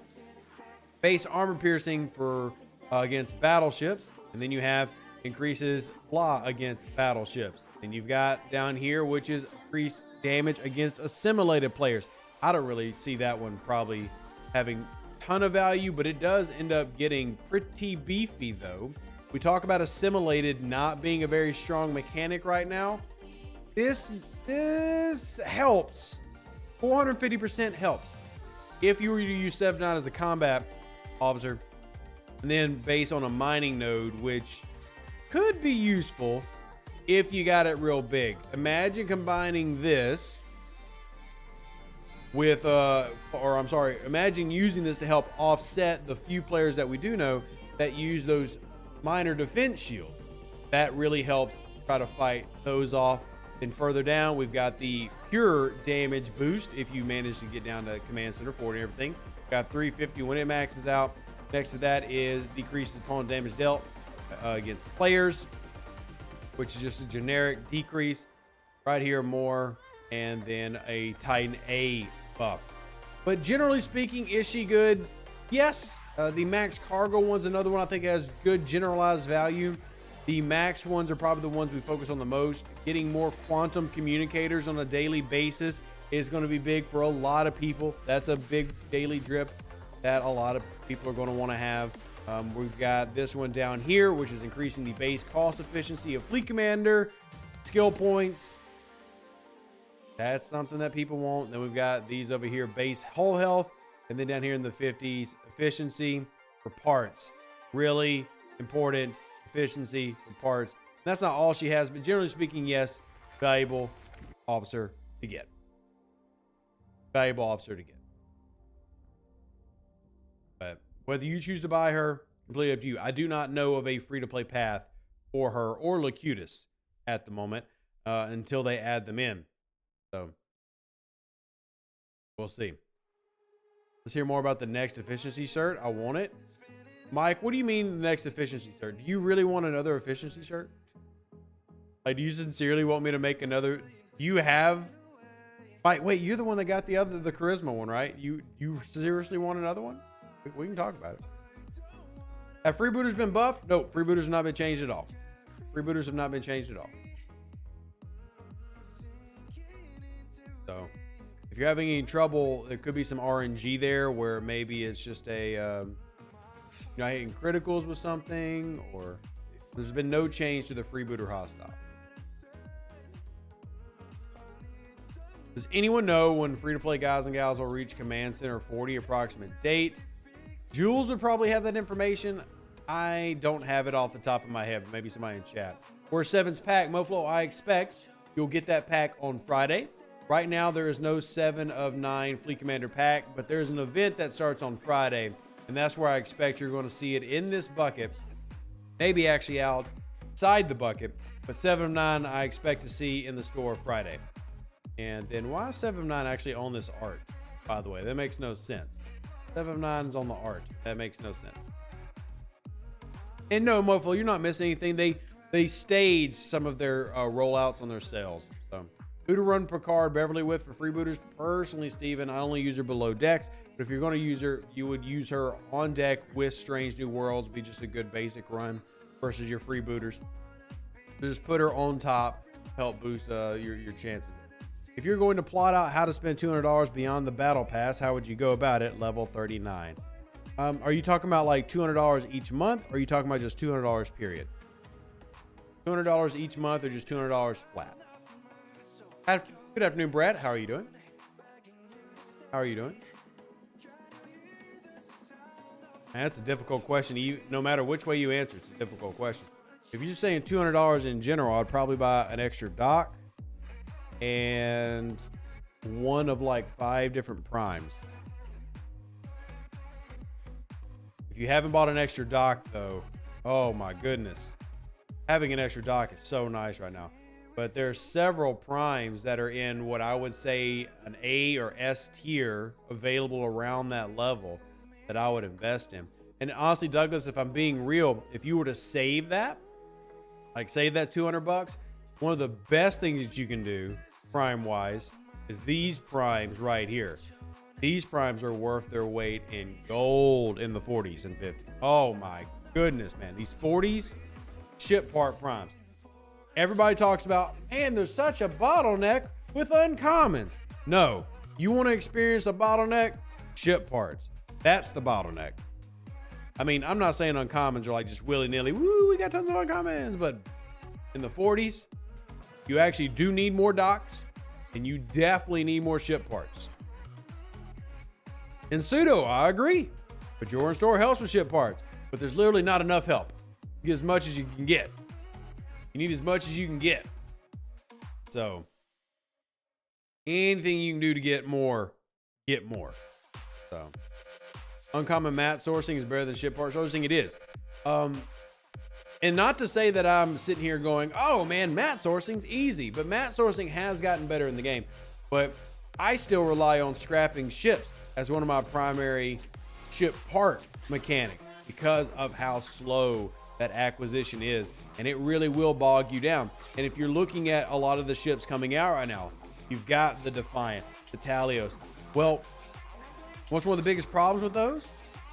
base armor piercing for against battleships, and then you have increases flaw against battleships. And you've got down here, which is increased damage against assimilated players. I don't really see that one probably having a ton of value, but it does end up getting pretty beefy though. We talk about assimilated not being a very strong mechanic right now. This helps. 450% helps. If you were to use 7/9 as a combat officer, and then base on a mining node, which could be useful if you got it real big. Imagine combining this with, imagine using this to help offset the few players that we do know that use those minor defense shields. That really helps try to fight those off. Then further down, we've got the pure damage boost if you manage to get down to command center 40 and everything. Got 350 when it maxes out. Next to that is decreases upon damage dealt against players, which is just a generic decrease. Right here, more, and then a Titan-A buff. But generally speaking, is she good? Yes. The max cargo one's another one I think has good generalized value. The max ones are probably the ones we focus on the most. Getting more quantum communicators on a daily basis is going to be big for a lot of people. That's a big daily drip that a lot of people are going to want to have. We've got this one down here, which is increasing the base cost efficiency of Fleet Commander, skill points. That's something that people want. Then we've got these over here, base hull health, and then down here in the 50s, efficiency for parts. Really important efficiency for parts. That's not all she has, but generally speaking, yes, valuable officer to get. Valuable officer to get. But whether you choose to buy her, completely up to you. I do not know of a free-to-play path for her or Locutus at the moment until they add them in. So We'll see. Let's hear more about the next efficiency cert. I want it. Mike, what do you mean the next efficiency cert? Do you really want another efficiency cert? Like, do you sincerely want me to make another? You have... Wait, you're the one that got the charisma one, right? You seriously want another one? We can talk about it. Have freebooters been buffed? No, freebooters have not been changed at all. Freebooters have not been changed at all. So, if you're having any trouble, there could be some RNG there where maybe it's just a, you're not hitting criticals with something, or there's been no change to the freebooter hostile. Does anyone know when free-to-play guys and gals will reach Command Center 40 approximate date? Jules would probably have that information. I don't have it off the top of my head. Maybe somebody in chat. For 7's pack, Moflo, I expect you'll get that pack on Friday. Right now, there is no 7 of 9 Fleet Commander pack, but there's an event that starts on Friday, and that's where I expect you're going to see it in this bucket. Maybe actually outside the bucket, but 7 of 9 I expect to see in the store Friday. And then why is 7 of 9 actually on this art, by the way? That makes no sense. 7 of 9 is on the art. That makes no sense. And no, Mofo, you're not missing anything. They stage some of their rollouts on their sales. So, who to run Picard Beverly with for freebooters? Personally, Steven, I only use her below decks. But if you're going to use her, you would use her on deck with Strange New Worlds. Be just a good basic run versus your freebooters. So just put her on top, help boost your chances. If you're going to plot out how to spend $200 beyond the battle pass, how would you go about it? Level 39. Are you talking about like $200 each month, or are you talking about just $200 period? $200 each month, or just $200 flat? Good afternoon, Brad. How are you doing? How are you doing? Man, that's a difficult question. No matter which way you answer, it's a difficult question. If you're just saying $200 in general, I'd probably buy an extra dock and one of like 5 different primes. If you haven't bought an extra dock though, oh my goodness, having an extra dock is so nice right now. But there's several primes that are in what I would say an A or S tier available around that level that I would invest in. And honestly, Douglas, if I'm being real, if you were to save that, like save that $200, one of the best things that you can do prime wise is these primes right here. These primes are worth their weight in gold in the 40s and 50s. Oh my goodness, man. These 40s ship part primes. Everybody talks about, man, there's such a bottleneck with uncommons. No, you want to experience a bottleneck? Ship parts. That's the bottleneck. I mean, I'm not saying uncommons are like just willy-nilly, woo, we got tons of uncommons, but in the 40s, you actually do need more docks, and you definitely need more ship parts. In pseudo, I agree. But your store helps with ship parts, but there's literally not enough help. You get as much as you can get. You need as much as you can get. So, anything you can do to get more, get more. So, uncommon mat sourcing is better than ship part sourcing. It is. And not to say that I'm sitting here going, oh man, mat sourcing's easy, but mat sourcing has gotten better in the game. But I still rely on scrapping ships as one of my primary ship part mechanics because of how slow that acquisition is. And it really will bog you down. And if you're looking at a lot of the ships coming out right now, you've got the Defiant, the Talios. Well, what's one of the biggest problems with those?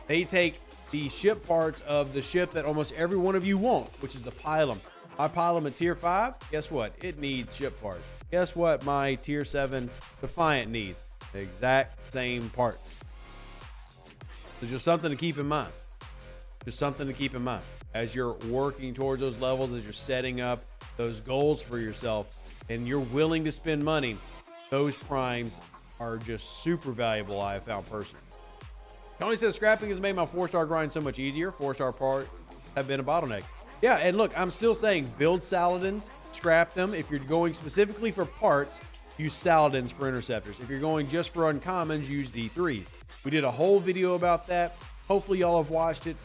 They take the ship parts of the ship that almost every one of you want, which is the Pylum. My Pylum at tier 5, guess what? It needs ship parts. Guess what my tier 7 Defiant needs? The exact same parts. So just something to keep in mind. Just something to keep in mind as you're working towards those levels, as you're setting up those goals for yourself, and you're willing to spend money. Those primes are just super valuable, I have found personally. Tony says scrapping has made my 4-star grind so much easier. 4-star parts have been a bottleneck. Yeah, and look, I'm still saying build Saladins, scrap them. If you're going specifically for parts, use Saladins for interceptors. If you're going just for uncommons, use D3s. We did a whole video about that. Hopefully y'all have watched it.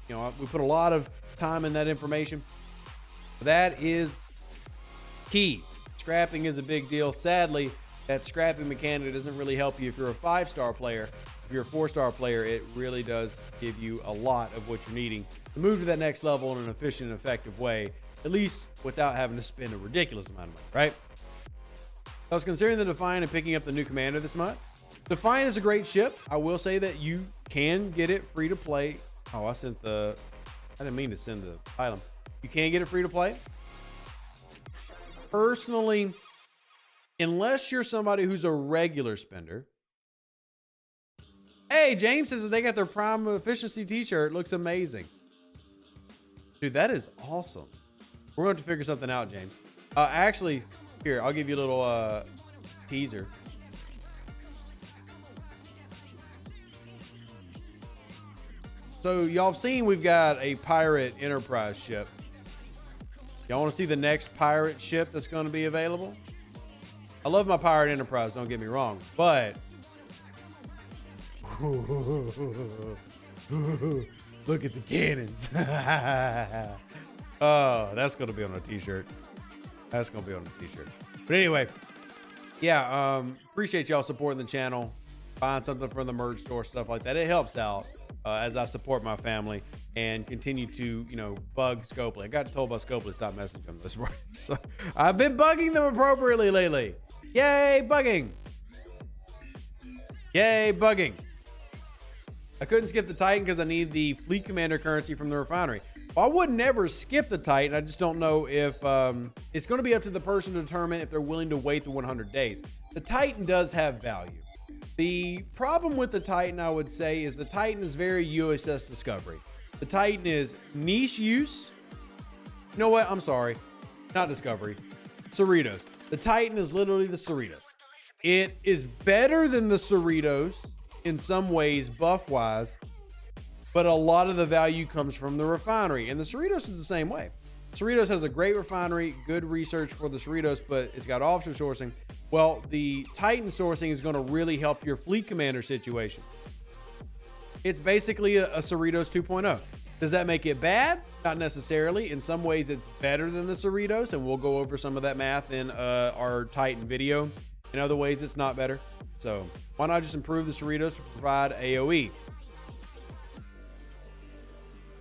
We put a lot of time in that information. That is key. Scrapping is a big deal. Sadly, that scrapping mechanic doesn't really help you if you're a 5-star player. If you're a 4-star player, it really does give you a lot of what you're needing to move to that next level in an efficient and effective way, at least without having to spend a ridiculous amount of money, right? I was considering the Defiant and picking up the new commander this month. Defiant is a great ship. I will say that you can get it free to play. Oh, I didn't mean to send the item. You can get it free to play. Personally, unless you're somebody who's a regular spender. Hey, James says that they got their Prime Efficiency t-shirt. Looks amazing. Dude, that is awesome. We're going to figure something out, James. Actually, here, I'll give you a little teaser. So y'all have seen we've got a pirate Enterprise ship. Y'all want to see the next pirate ship that's going to be available? I love my pirate Enterprise, don't get me wrong, but look at the cannons. Oh, that's going to be on a t-shirt. That's going to be on a t-shirt. But anyway, yeah, appreciate y'all supporting the channel. Find something from the merch store, stuff like that. It helps out as I support my family and continue to, you know, bug Scopely. I got told by Scopely to stop messaging them this morning. So I've been bugging them appropriately lately. Yay, bugging. Yay, bugging. I couldn't skip the Titan because I need the fleet commander currency from the refinery. Well, I would never skip the Titan. I just don't know if it's going to be up to the person to determine if they're willing to wait the 100 days. The Titan does have value. The problem with the Titan, I would say, is the Titan is very USS Discovery. The Titan is niche use. You know what? I'm sorry. Not Discovery. Cerritos. The Titan is literally the Cerritos. It is better than the Cerritos in some ways, buff-wise, but a lot of the value comes from the refinery. And the Cerritos is the same way. Cerritos has a great refinery, good research for the Cerritos, but it's got officer sourcing. Well, the Titan sourcing is going to really help your fleet commander situation. It's basically a Cerritos 2.0. Does that make it bad? Not necessarily. In some ways, it's better than the Cerritos, and we'll go over some of that math in our Titan video. In other ways, it's not better. So why not just improve the Cerritos to provide AoE?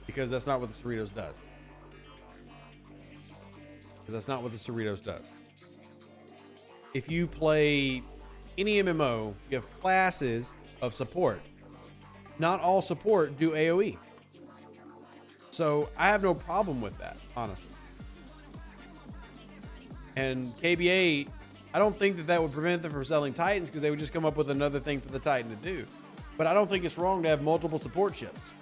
Because that's not what the Cerritos does. Because that's not what the Cerritos does. If you play any MMO, you have classes of support. Not all support do AoE. So I have no problem with that, honestly. And KBA, I don't think that that would prevent them from selling Titans because they would just come up with another thing for the Titan to do. But I don't think it's wrong to have multiple support ships.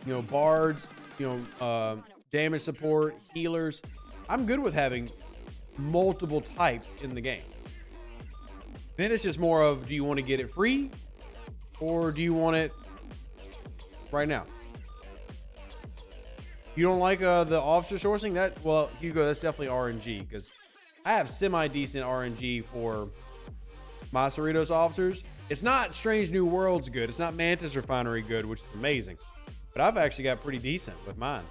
You know, bards, you know, damage support, healers. I'm good with having multiple types in the game. Then it's just more of, do you want to get it free or do you want it right now? You don't like the officer sourcing? That, well, Hugo, that's definitely RNG because I have semi-decent RNG for my Cerritos officers. It's not Strange New Worlds good. It's not Mantis Refinery good, which is amazing. But I've actually got pretty decent with mine.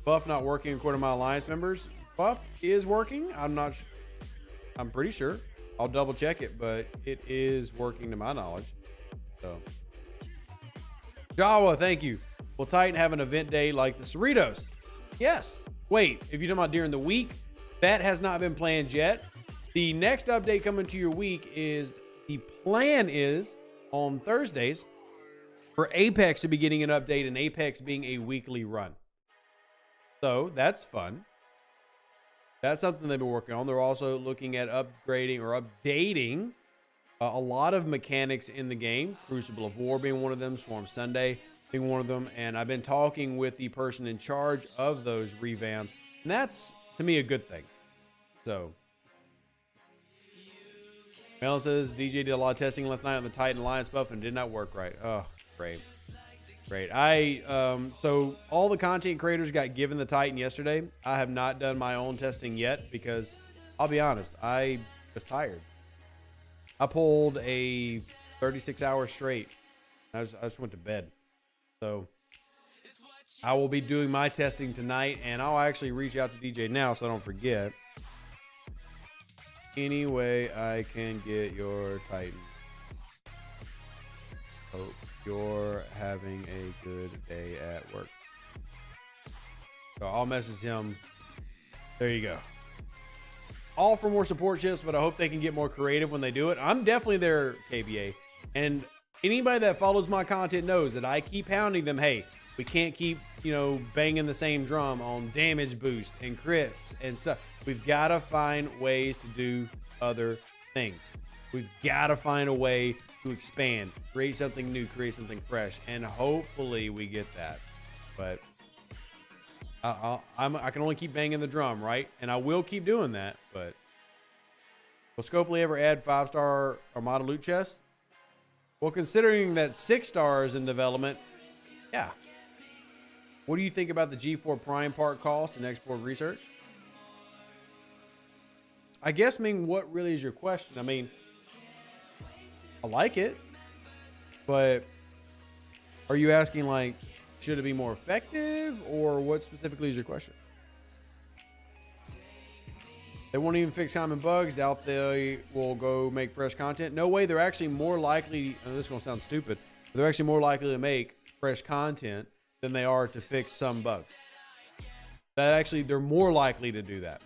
Buff not working according to my Alliance members. Buff is working. I'm pretty sure. I'll double check it, but it is working to my knowledge. So, Jawa, thank you. Will Titan have an event day like the Cerritos? Yes. Wait, if you're talking about during the week, that has not been planned yet. The next update coming to your week is, the plan is on Thursdays for Apex to be getting an update, and Apex being a weekly run. So that's fun. That's something they've been working on. They're also looking at upgrading or updating a lot of mechanics in the game. Crucible of War being one of them, Swarm Sunday being one of them. And I've been talking with the person in charge of those revamps. And that's, to me, a good thing. So, Melon says, DJ did a lot of testing last night on the Titan Alliance buff and did not work right. Oh, great. Great. So all the content creators got given the Titan yesterday. I have not done my own testing yet because I'll be honest, I was tired. I pulled a 36 hours straight. I just went to bed. So I will be doing my testing tonight, and I'll actually reach out to DJ now so I don't forget. any way I can get your Titan. Hope you're having a good day at work. So I'll message him. There you go. All for more support ships, but I hope they can get more creative when they do it. I'm definitely there, KBA. And anybody that follows my content knows that I keep hounding them. Hey, we can't keep, banging the same drum on damage boost and crits and stuff. We've got to find ways to do other things. We've got to find a way to expand, create something new, create something fresh, and hopefully we get that. But I can only keep banging the drum, right? And I will keep doing that. But will Scopely ever add 5-star Armada loot chests? Well, considering that 6-star is in development, yeah. What do you think about the G4 Prime part cost and export research? I guess, what really is your question? I like it, but are you asking should it be more effective, or what specifically is your question? They won't even fix common bugs. Doubt they will go make fresh content. No way. They're actually more likely, and this is going to sound stupid, but they're actually more likely to make fresh content than they are to fix some bugs. They're more likely to do that.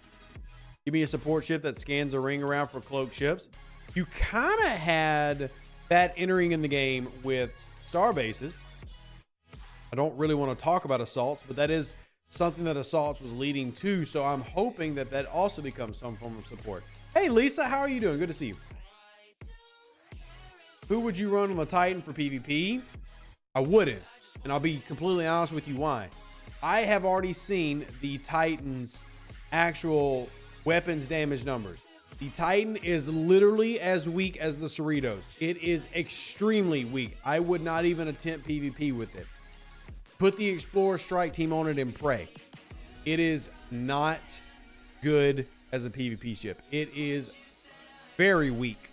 Give me a support ship that scans a ring around for cloaked ships. You kind of had that entering in the game with star bases. I don't really want to talk about assaults, but that is something that assaults was leading to. So I'm hoping that that also becomes some form of support. Hey, Lisa, how are you doing? Good to see you. Who would you run on the Titan for PvP? I wouldn't. And I'll be completely honest with you why. I have already seen the Titan's actual weapons damage numbers. The Titan is literally as weak as the Cerritos. It is extremely weak. I would not even attempt PvP with it. Put the Explorer Strike Team on it and pray. It is not good as a PvP ship. It is very weak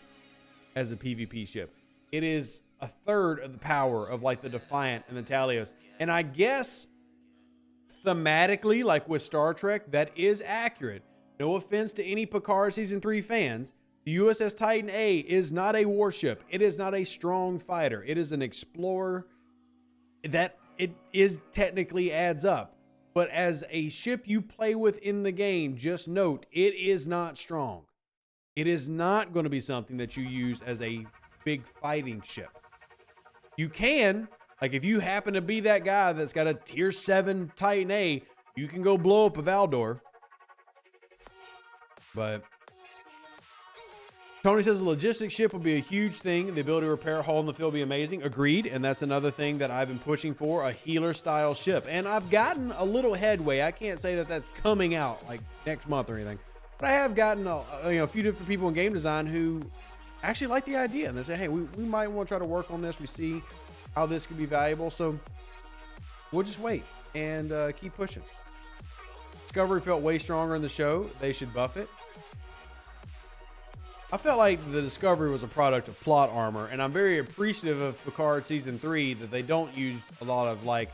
as a PvP ship. It is a third of the power of the Defiant and the Talios. And I guess thematically, with Star Trek, that is accurate. No offense to any Picard Season 3 fans. The USS Titan-A is not a warship. It is not a strong fighter. It is an explorer. That it is technically adds up. But as a ship you play with in the game, just note, it is not strong. It is not going to be something that you use as a big fighting ship. You can, if you happen to be that guy that's got a tier 7 Titan-A, you can go blow up a Valdor. But Tony says the logistics ship will be a huge thing. The ability to repair a hull in the field will be amazing. Agreed. And that's another thing that I've been pushing for, a healer style ship. And I've gotten a little headway. I can't say that that's coming out next month or anything. But I have gotten a few different people in game design who actually like the idea. And they say, hey, we might want to try to work on this. We see how this could be valuable. So we'll just wait and keep pushing. Discovery felt way stronger in the show. They should buff it. I felt like the Discovery was a product of plot armor, and I'm very appreciative of Picard Season 3 that they don't use a lot of the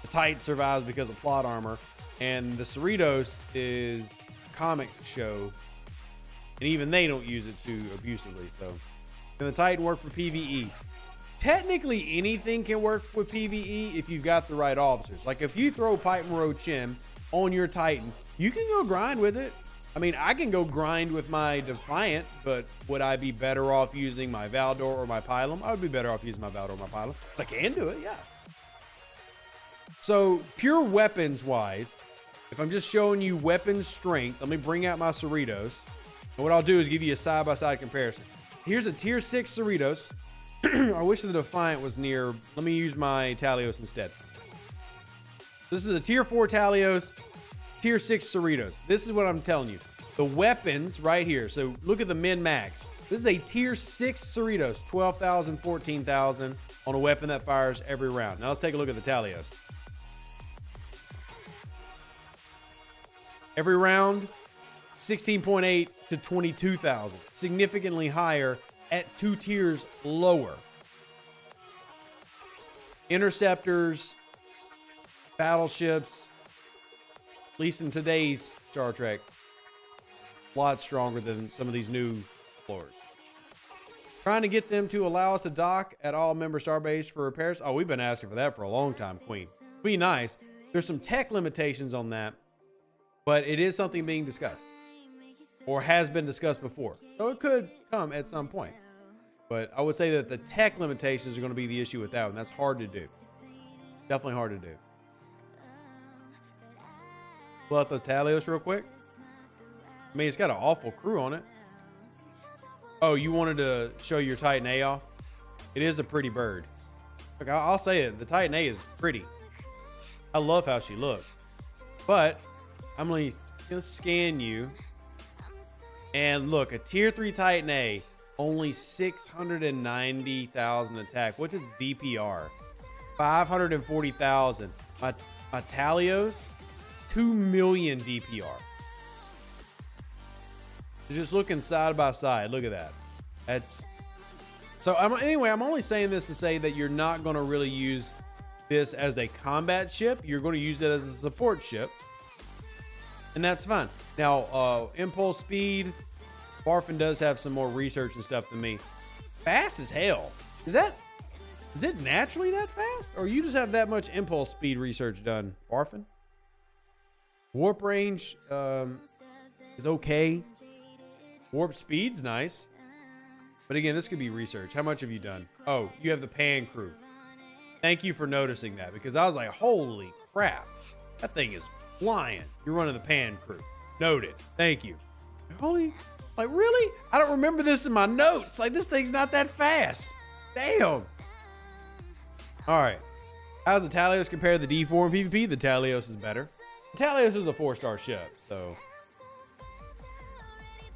Titan survives because of plot armor, and the Cerritos is a comic show, and even they don't use it too abusively. So can the Titan work for PvE? Technically anything can work with PvE if you've got the right officers. If you throw Pipe Monroe Chin on your Titan, you can go grind with it. I can go grind with my Defiant, but would I be better off using my Valdor or my Pylum? I would be better off using my Valdor or my Pylum. I can do it, yeah. So pure weapons wise, if I'm just showing you weapon strength, let me bring out my Cerritos. And what I'll do is give you a side-by-side comparison. Here's a tier 6 Cerritos. I wish the Defiant was near. Let me use my Talios instead. This is a tier 4 Talios, tier 6 Cerritos. This is what I'm telling you. The weapons right here. So look at the min-max. This is a tier 6 Cerritos, 12,000, 14,000 on a weapon that fires every round. Now let's take a look at the Talios. Every round, 16.8 to 22,000. Significantly higher at 2 tiers lower. Interceptors, battleships, at least in today's Star Trek, a lot stronger than some of these new floors. Trying to get them to allow us to dock at all member starbase for repairs. Oh, we've been asking for that for a long time, Queen. Be nice. There's some tech limitations on that, but it is something being discussed or has been discussed before. So it could come at some point. But I would say that the tech limitations are going to be the issue with that one. That's hard to do. Definitely hard to do. Pull out the Talios real quick. I mean, it's got an awful crew on it. Oh, you wanted to show your Titan-A off? It is a pretty bird. Look, I'll say it. The Titan-A is pretty. I love how she looks. But I'm going to scan you. And look, a tier 3 Titan-A, only 690,000 attack. What's its DPR? 540,000. My Talios, 2 million DPR. Just looking side by side. Look at that. That's so. Anyway, I'm only saying this to say that you're not going to really use this as a combat ship. You're going to use it as a support ship, and that's fine. Now, impulse speed. Barfin does have some more research and stuff than me. Fast as hell. Is it naturally that fast, or you just have that much impulse speed research done, Barfin? Warp range is okay. Warp speed's nice. But again, this could be research. How much have you done? Oh, you have the pan crew. Thank you for noticing that, because I was like, holy crap. That thing is flying. You're running the pan crew. Noted. Thank you. Holy, like, really? I don't remember this in my notes. Like, this thing's not that fast. Damn. All right. How's the Talios compare to the D4 in PvP? The Talios is better. The Talios is a 4-star ship, so.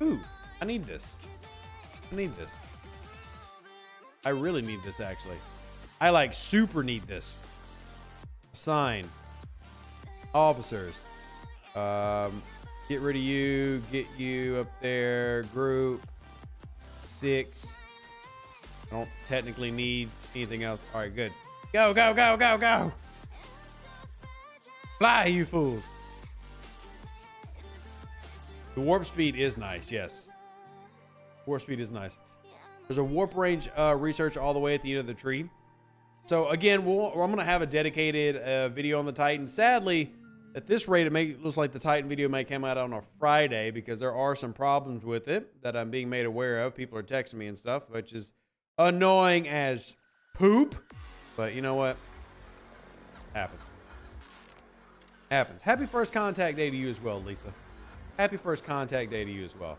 Ooh. I need this. I need this. I really need this, actually. I like super need this. Assign. Officers. Get rid of you. Get you up there. Group. 6. I don't technically need anything else. All right, good. Go, go, go, go, go. Fly, you fools. The warp speed is nice, yes. Warp speed is nice. There's a warp range research all the way at the end of the tree. So again, I'm going to have a dedicated video on the Titan. Sadly, at this rate, it looks like the Titan video may come out on a Friday, because there are some problems with it that I'm being made aware of. People are texting me and stuff, which is annoying as poop. But you know what? Happens. Happens. Happy first contact day to you as well, Lisa. Happy first contact day to you as well.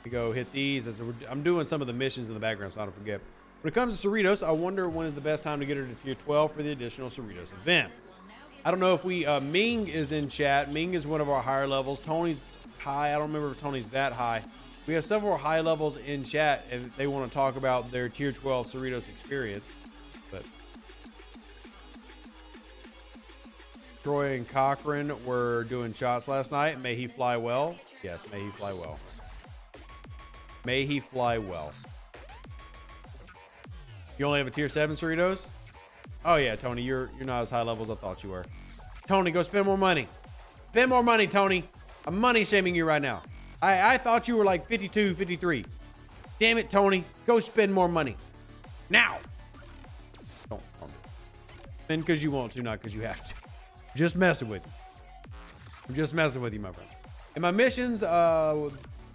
We go hit these as I'm doing some of the missions in the background, so I don't forget. When it comes to Cerritos, I wonder when is the best time to get her to tier 12 for the additional Cerritos event. I don't know if Ming is in chat. Ming is one of our higher levels. Tony's high. I don't remember if Tony's that high. We have several high levels in chat if they want to talk about their tier 12 Cerritos experience. But Troy and Cochran were doing shots last night. May he fly well. Yes, may he fly well. May he fly well. You only have a tier 7 Cerritos? Oh yeah, Tony, you're not as high level as I thought you were. Tony, go spend more money. Spend more money, Tony. I'm money shaming you right now. I thought you were like 52, 53. Damn it, Tony. Go spend more money. Now. Don't. Spend because you want to, not because you have to. I'm just messing with you. I'm just messing with you, my friend. In my missions,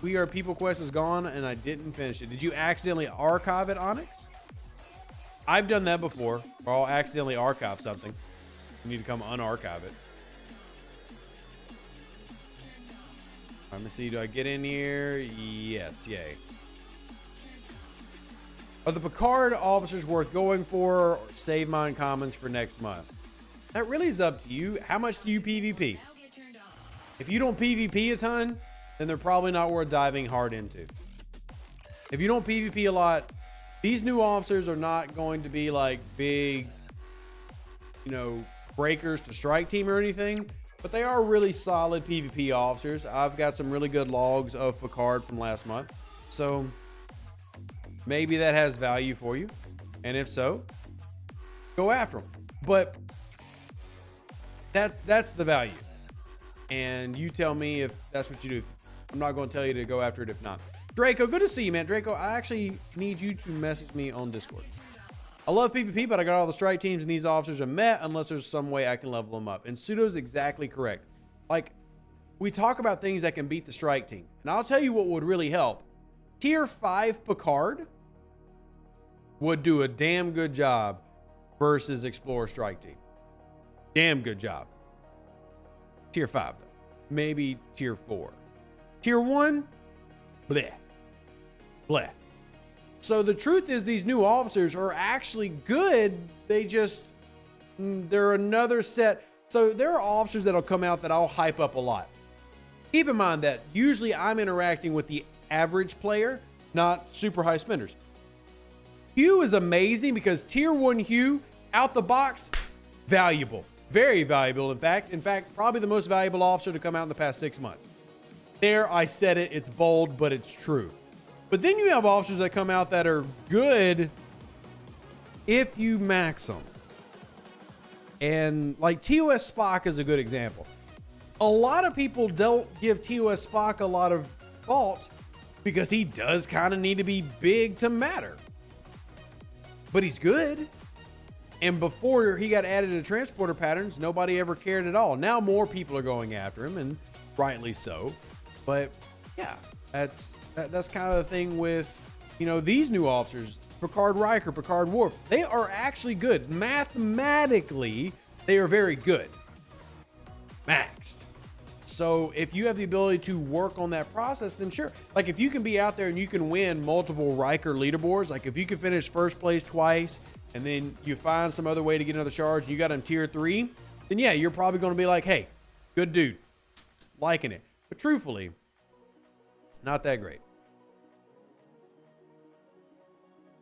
We Are People quest is gone and I didn't finish it. Did you accidentally archive it, Onyx? I've done that before. Or I'll accidentally archive something. You need to come unarchive it. Let me see. Do I get in here? Yes. Yay. Are the Picard officers worth going for, or save mine commons for next month? That really is up to you. How much do you PvP? If you don't PvP a ton, then they're probably not worth diving hard into. If you don't PvP a lot, these new officers are not going to be like big, you know, breakers to strike team or anything, but they are really solid PvP officers. I've got some really good logs of Picard from last month, so maybe that has value for you. And if so, go after them. But that's the value. And you tell me if that's what you do. I'm not going to tell you to go after it if not. Draco, good to see you, man. Draco, I actually need you to message me on Discord. I love PvP, but I got all the strike teams and these officers are met unless there's some way I can level them up. And Pseudo's exactly correct. Like, we talk about things that can beat the strike team. And I'll tell you what would really help. Tier 5 Picard would do a damn good job versus Explorer strike team. Damn good job. Tier 5, though. Maybe tier 4. Tier 1, bleh. Bleh. So the truth is these new officers are actually good. They're another set. So there are officers that'll come out that I'll hype up a lot. Keep in mind that usually I'm interacting with the average player, not super high spenders. Hugh is amazing because tier 1 Hugh out the box, valuable. Very valuable, in fact. In fact, probably the most valuable officer to come out in the past 6 months. There, I said it. It's bold, but it's true. But then you have officers that come out that are good if you max them. And like TOS Spock is a good example. A lot of people don't give TOS Spock a lot of fault because he does kind of need to be big to matter. But he's good. And before he got added to transporter patterns, nobody ever cared at all. Now more people are going after him, and rightly so. But yeah, that's kind of the thing with, you know, these new officers, Picard Riker, Picard Worf. They are actually good. Mathematically, they are very good. Maxed. So if you have the ability to work on that process, then sure. Like if you can be out there and you can win multiple Riker leaderboards, like if you can finish first place twice, and then you find some other way to get another charge and you got him tier 3, then yeah, you're probably going to be like, hey, good dude, liking it. But truthfully, not that great.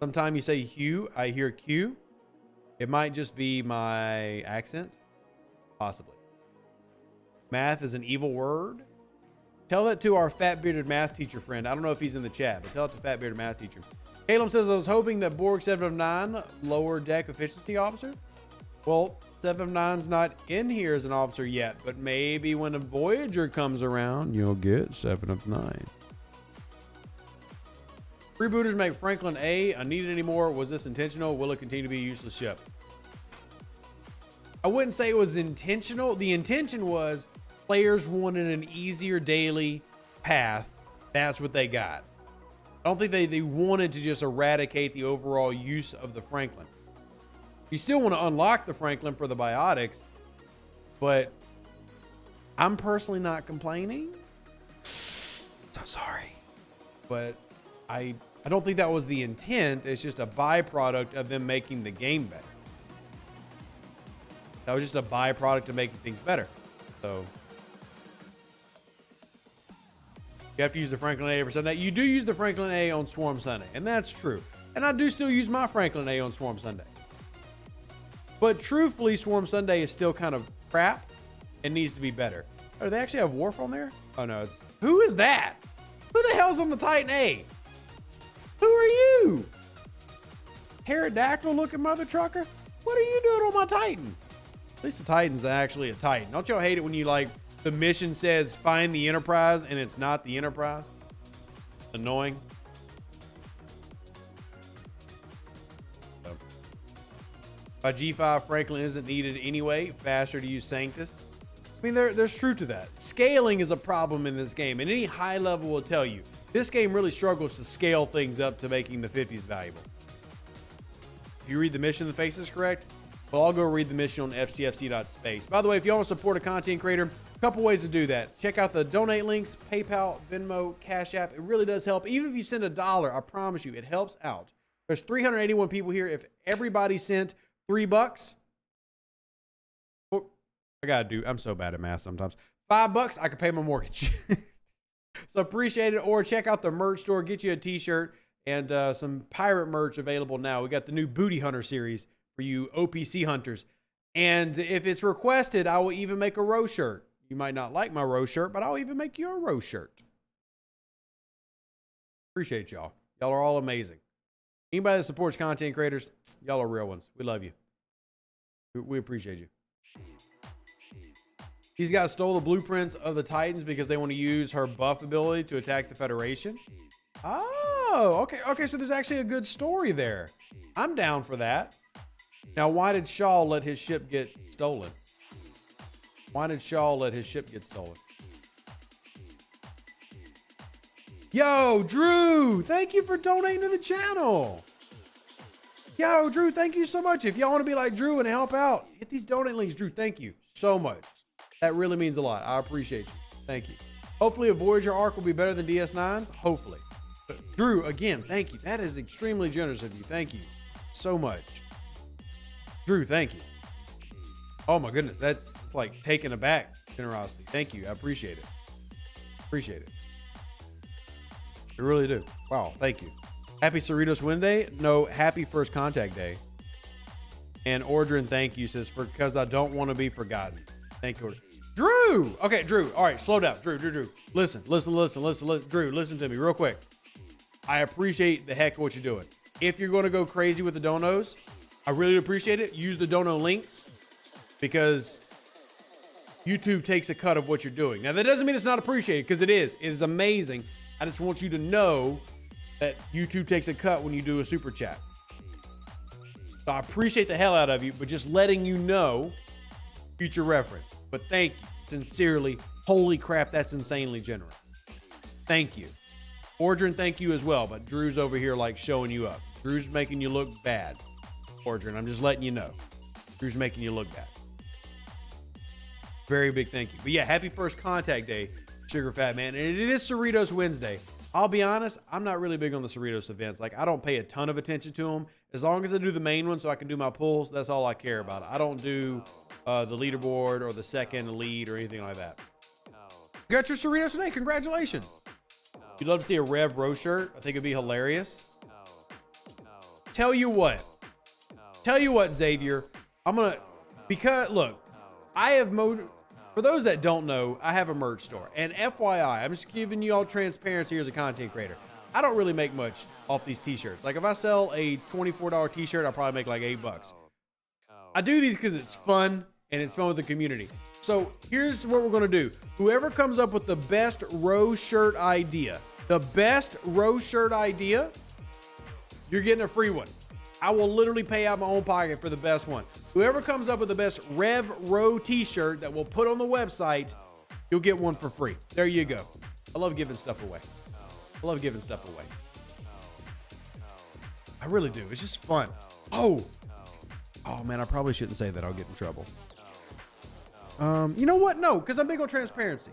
Sometimes you say Hugh, I hear Q. It might just be my accent. Possibly. Math is an evil word. Tell that to our fat bearded math teacher friend. I don't know if he's in the chat, but tell it to fat bearded math teacher. Caleb says, I was hoping that Borg 7 of 9 lower deck efficiency officer. Well, 7 of 9's not in here as an officer yet, but maybe when a Voyager comes around, you'll get 7 of 9. Freebooters make Franklin A unneeded anymore. Was this intentional? Will it continue to be a useless ship? I wouldn't say it was intentional. The intention was players wanted an easier daily path. That's what they got. I don't think they wanted to just eradicate the overall use of the Franklin. You still want to unlock the Franklin for the biotics, but I'm personally not complaining. So sorry. But I don't think that was the intent. It's just a byproduct of them making the game better. That was just a byproduct of making things better. So you have to use the Franklin A every Sunday. You do use the Franklin A on Swarm Sunday, and that's true. And I do still use my Franklin A on Swarm Sunday. But truthfully, Swarm Sunday is still kind of crap and needs to be better. Oh, do they actually have Worf on there? Oh no, who is that? Who the hell's on the Titan-A? Who are you? Pterodactyl looking mother trucker? What are you doing on my Titan? At least the Titan's actually a Titan. Don't y'all hate it when you like the mission says find the Enterprise and it's not the Enterprise? Annoying. By G5, Franklin isn't needed anyway. Faster to use Sanctus. I mean, there's truth to that. Scaling is a problem in this game, and any high level will tell you this game really struggles to scale things up to making the 50s valuable. If you read the mission, the face is correct. Well, I'll go read the mission on STFC.space. By the way, if you want to support a content creator, a couple ways to do that. Check out the donate links, PayPal, Venmo, Cash App. It really does help. Even if you send $1, I promise you, it helps out. There's 381 people here. If everybody sent $3, I'm so bad at math sometimes. $5, I could pay my mortgage. So appreciate it. Or check out the merch store, get you a t-shirt and some pirate merch available now. We got the new Booty Hunter series for you OPC hunters. And if it's requested, I will even make a row shirt. You might not like my row shirt, but I'll even make you a row shirt. Appreciate y'all. Y'all are all amazing. Anybody that supports content creators, y'all are real ones. We love you. We appreciate you. These guys stole the blueprints of the Titans because they want to use her buff ability to attack the Federation. Oh, okay. Okay, so there's actually a good story there. I'm down for that. Now, why did Shaw let his ship get stolen? Why did Shaw let his ship get stolen? Yo, Drew, thank you for donating to the channel. Yo, Drew, thank you so much. If y'all want to be like Drew and help out, hit these donate links. Drew, thank you so much. That really means a lot. I appreciate you. Thank you. Hopefully a Voyager arc will be better than DS9's. Hopefully. But Drew, again, thank you. That is extremely generous of you. Thank you so much. Drew, thank you. Oh my goodness. It's like taken aback generosity. Thank you. I appreciate it. Appreciate it. I really do. Wow. Thank you. Happy Cerritos Wednesday. No, happy First Contact Day. And Ordrin, thank you, says, because I don't want to be forgotten. Thank you. Drew. Okay, Drew. All right, slow down. Drew. Listen. Drew, listen to me real quick. I appreciate the heck of what you're doing. If you're going to go crazy with the donos, I really appreciate it. Use the dono links because YouTube takes a cut of what you're doing. Now, that doesn't mean it's not appreciated because it is. It is amazing. I just want you to know that YouTube takes a cut when you do a super chat. So I appreciate the hell out of you, but just letting you know, future reference. But thank you, sincerely. Holy crap, that's insanely generous. Thank you. Ordrin, thank you as well, but Drew's over here like showing you up. Drew's making you look bad. Ordrin, I'm just letting you know. Drew's making you look bad. Very big thank you. But yeah, happy First Contact Day, Sugar Fat Man. And it is Cerritos Wednesday. I'll be honest, I'm not really big on the Cerritos events. Like, I don't pay a ton of attention to them. As long as I do the main one so I can do my pulls, that's all I care about. I don't do the leaderboard or the second lead or anything like that. You got your Cerritos today. Congratulations. You'd love to see a Rev Row shirt. I think it'd be hilarious. Tell you what, Xavier, because look, I have for those that don't know, I have a merch store. And FYI, I'm just giving you all transparency here as a content creator. I don't really make much off these t-shirts. Like if I sell a $24 t-shirt, I'll probably make like $8. I do these because it's fun and it's fun with the community. So here's what we're going to do. Whoever comes up with the best row shirt idea, you're getting a free one. I will literally pay out my own pocket for the best one. Whoever comes up with the best Rev Row t-shirt that we'll put on the website, you'll get one for free. There you go. I love giving stuff away. I really do. It's just fun. Oh man, I probably shouldn't say that. I'll get in trouble. You know what? No, because I'm big on transparency.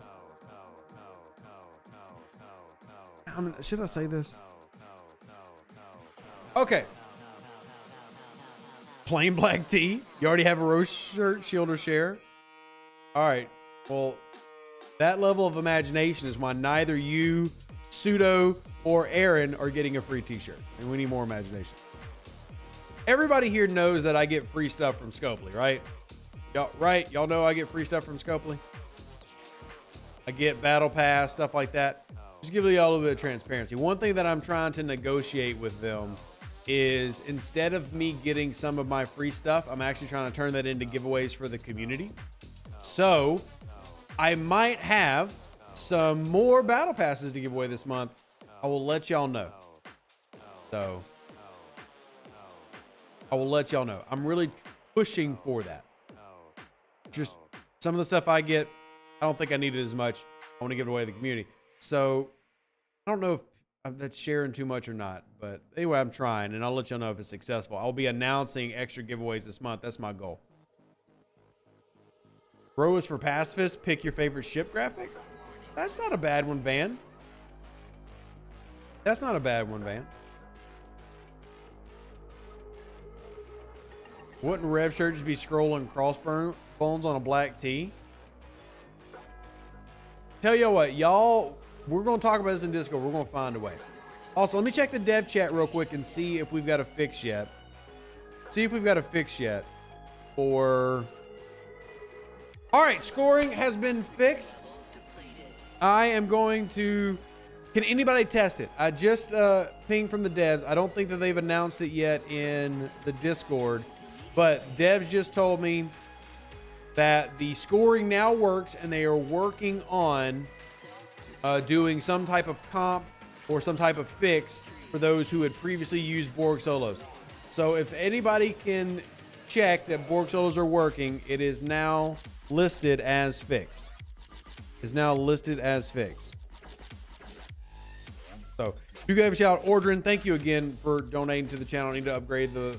Should I say this? Okay. Plain black tee. You already have a row shirt, shield or share. All right. Well, that level of imagination is why neither you, Pseudo, or Aaron are getting a free t-shirt. And we need more imagination. Everybody here knows that I get free stuff from Scopely, right? Y'all know I get free stuff from Scopely. I get battle pass, stuff like that. Just give y'all a little bit of transparency. One thing that I'm trying to negotiate with them is instead of me getting some of my free stuff, I'm actually trying to turn that into giveaways for the community. So I might have some more battle passes to give away this month. I will let y'all know. So I will let y'all know. I'm really pushing for that. Just some of the stuff I get, I don't think I need it as much. I want to give it away to the community. So I don't know if that's sharing too much or not, but anyway, I'm trying, and I'll let y'all know if it's successful. I'll be announcing extra giveaways this month. That's my goal. Row is for pacifists. Pick your favorite ship graphic. That's not a bad one, Van. That's not a bad one, Van. Wouldn't Rev shirt just be scrolling crossbones on a black tee? Tell you what, y'all, we're going to talk about this in Discord. We're going to find a way. Also, let me check the dev chat real quick and see if we've got a fix yet. For... All right, scoring has been fixed. I am going to... Can anybody test it? I just pinged from the devs. I don't think that they've announced it yet in the Discord, but devs just told me that the scoring now works, and they are working on doing some type of comp or some type of fix for those who had previously used Borg solos. So if anybody can check that Borg solos are working, it is now listed as fixed. Is now listed as fixed. So you gave a shout out. Ordrin, thank you again for donating to the channel. I need to upgrade the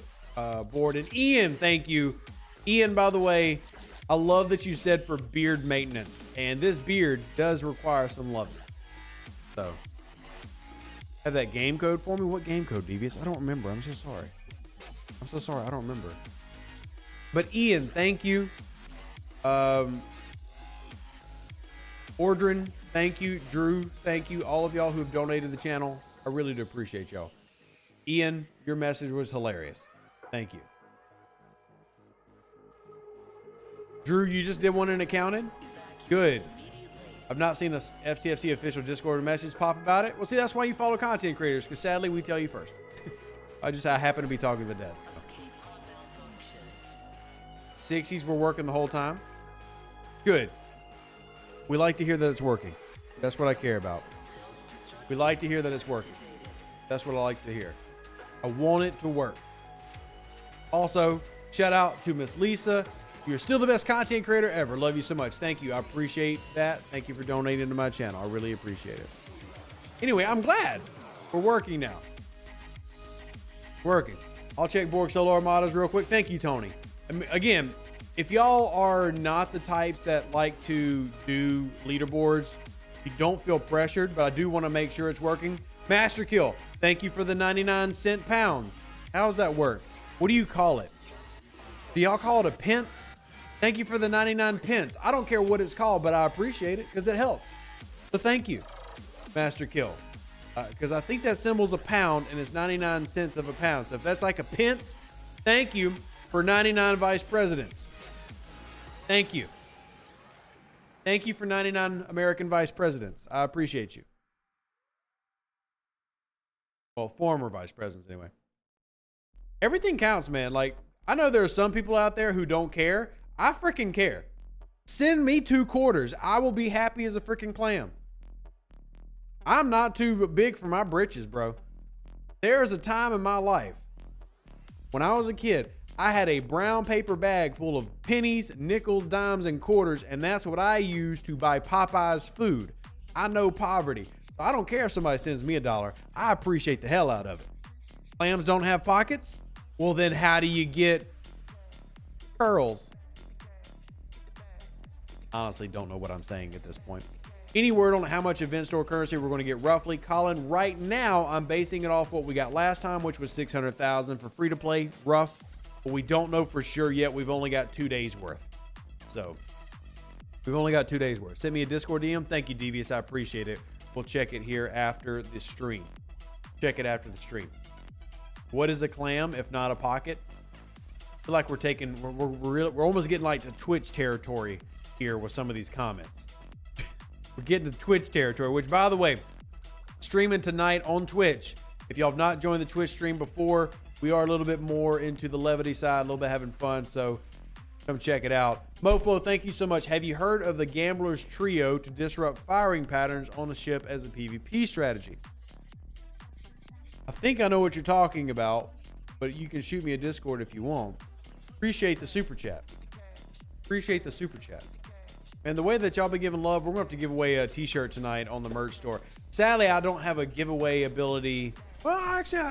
board. And Ian, thank you. Ian, by the way, I love that you said for beard maintenance. And this beard does require some loving. So have that game code for me. What game code, Devious? I don't remember. I'm so sorry. I'm so sorry. I don't remember. But Ian, thank you. Ordrin, thank you. Drew, thank you. All of y'all who have donated to the channel. I really do appreciate y'all. Ian, your message was hilarious. Thank you. Drew, you just did one in accounting? Good. I've not seen a STFC official Discord message pop about it. Well, see, that's why you follow content creators, because sadly, we tell you first. I happen to be talking to the dead. 60s were working the whole time. Good. We like to hear that it's working. That's what I care about. We like to hear that it's working. That's what I like to hear. I want it to work. Also, shout out to Miss Lisa. You're still the best content creator ever. Love you so much. Thank you. I appreciate that. Thank you for donating to my channel. I really appreciate it. Anyway, I'm glad we're working now. Working. I'll check Borg Solo Armadas real quick. Thank you, Tony. Again, if y'all are not the types that like to do leaderboards, you don't feel pressured, but I do want to make sure it's working. Master Kill, thank you for the 99-cent pounds. How does that work? What do you call it? Do y'all call it a pence? Thank you for the 99 pence. I don't care what it's called, but I appreciate it because it helps. So thank you, Master Kill. Because I think that symbol's a pound and it's 99 cents of a pound. So if that's like a pence, thank you for 99 vice presidents. Thank you. Thank you for 99 American vice presidents. I appreciate you. Well, former vice presidents anyway. Everything counts, man. Like, I know there are some people out there who don't care. I freaking care. Send me 2 quarters. I will be happy as a freaking clam. I'm not too big for my britches, bro. There's a time in my life when I was a kid, I had a brown paper bag full of pennies, nickels, dimes, and quarters, and that's what I used to buy Popeye's food. I know poverty, so I don't care if somebody sends me $1. I appreciate the hell out of it. Clams don't have pockets? Well, then how do you get pearls? Honestly, don't know what I'm saying at this point. Any word on how much event store currency we're going to get roughly? Colin, right now, I'm basing it off what we got last time, which was 600,000 for free to play, rough. But we don't know for sure yet. We've only got 2 days worth. So we've only got 2 days worth. Send me a Discord DM. Thank you, Devious. I appreciate it. We'll check it here after the stream. Check it after the stream. What is a clam if not a pocket? I feel like we're taking, we're almost getting like to Twitch territory here with some of these comments. We're getting to Twitch territory, which, by the way, streaming tonight on Twitch. If y'all have not joined the Twitch stream before, we are a little bit more into the levity side, a little bit having fun, so come check it out. Moflo, thank you so much. Have you heard of the Gambler's Trio to disrupt firing patterns on a ship as a PvP strategy? I think I know what you're talking about, but you can shoot me a Discord if you want. Appreciate the super chat. Appreciate the super chat. And the way that y'all been giving love, we're going to have to give away a t-shirt tonight on the merch store. Sadly, I don't have a giveaway ability. Well, actually,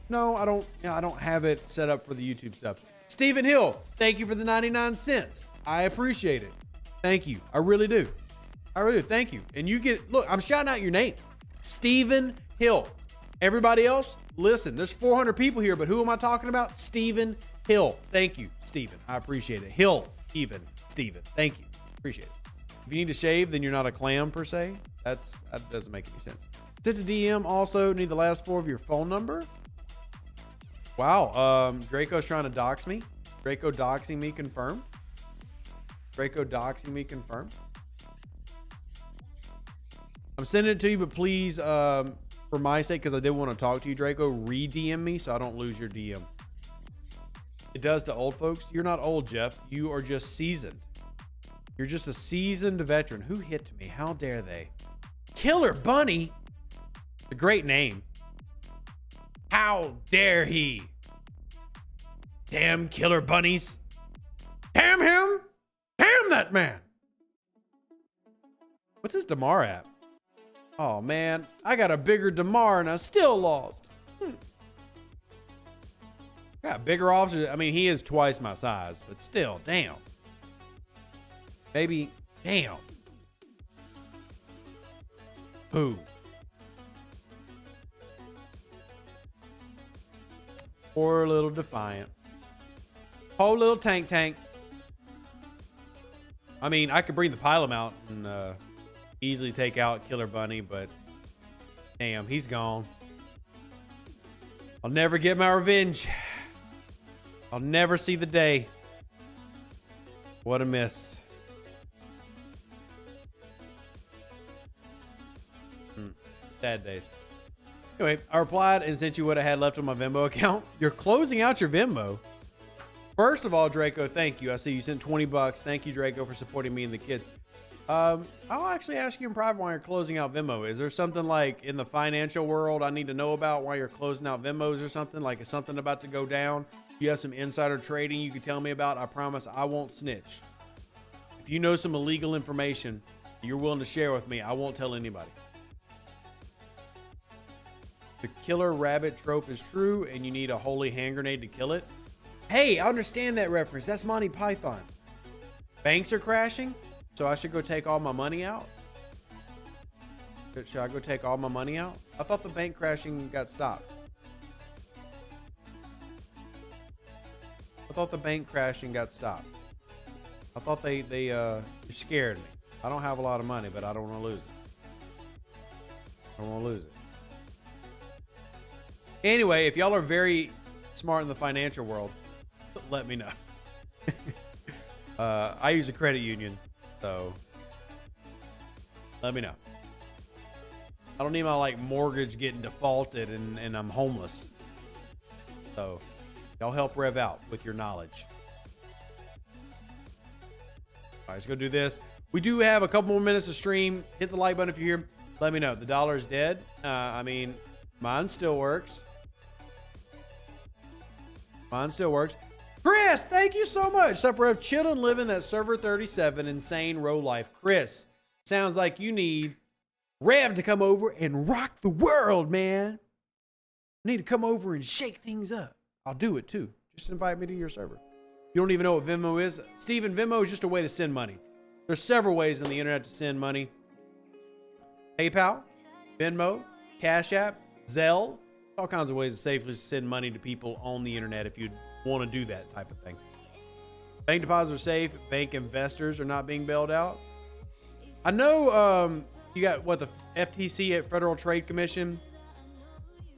no, I don't. Yeah, I don't have it set up for the YouTube stuff. Stephen Hill, thank you for the 99 cents. I appreciate it. Thank you. I really do. I really do. Thank you. And you get, look, I'm shouting out your name. Stephen Hill. Everybody else, listen, there's 400 people here, but who am I talking about? Stephen Hill. Thank you, Stephen. I appreciate it. Hill, even, Stephen. Thank you. Appreciate it. If you need to shave, then you're not a clam per se. That doesn't make any sense. Since a DM, also need the last 4 of your phone number. Wow. Draco's trying to dox me. Draco doxing me, confirm. Draco doxing me, confirm. I'm sending it to you, but please, for my sake, because I did want to talk to you, Draco, re-DM me so I don't lose your DM. It does to old folks. You're not old, Jeff. You are just seasoned. You're just a seasoned veteran. Who hit me? How dare they? Killer Bunny? A great name. How dare he? Damn Killer Bunnies. Damn him. Damn that man. What's his Damar at? Oh, man. I got a bigger Damar and I still lost. Got bigger officers. I mean, he is twice my size, but still, damn. Maybe, damn. Who? Poor little Defiant. Poor little tank. I mean, I could bring the Pilum out and easily take out Killer Bunny, but damn, he's gone. I'll never get my revenge. I'll never see the day. What a miss. Sad days. Anyway, I replied and sent you what I had left on my Venmo account. You're closing out your Venmo. First of all, Draco, thank you. I see you sent $20. Thank you, Draco, for supporting me and the kids. I'll actually ask you in private why you're closing out Venmo. Is there something like in the financial world I need to know about why you're closing out Venmos or something? Like, is something about to go down? You have some insider trading you can tell me about? I promise I won't snitch. If you know some illegal information you're willing to share with me, I won't tell anybody. The killer rabbit trope is true and you need a holy hand grenade to kill it. Hey, I understand that reference. That's Monty Python. Banks are crashing, so I should go take all my money out? Should I go take all my money out? I thought the bank crashing got stopped. I thought the bank crashing got stopped. I thought they scared me. I don't have a lot of money, but I don't want to lose it. I don't want to lose it. Anyway, if y'all are very smart in the financial world, let me know. I use a credit union, so let me know. I don't need my mortgage getting defaulted and I'm homeless. So y'all help Rev out with your knowledge. All right, let's go do this. We do have a couple more minutes to stream. Hit the like button if you're here. Let me know. The dollar is dead. I mean, mine still works. Mine still works. Chris, thank you so much. Sup, Rev? Chillin', living that server 37 insane row life. Chris, sounds like you need Rev to come over and rock the world, man. I need to come over and shake things up. I'll do it too. Just invite me to your server. You don't even know what Venmo is? Steven, Venmo is just a way to send money. There's several ways on the internet to send money. PayPal, Venmo, Cash App, Zelle. All kinds of ways to safely send money to people on the internet if you want to do that type of thing. Bank deposits are safe. Bank investors are not being bailed out. I know you got the FTC at Federal Trade Commission.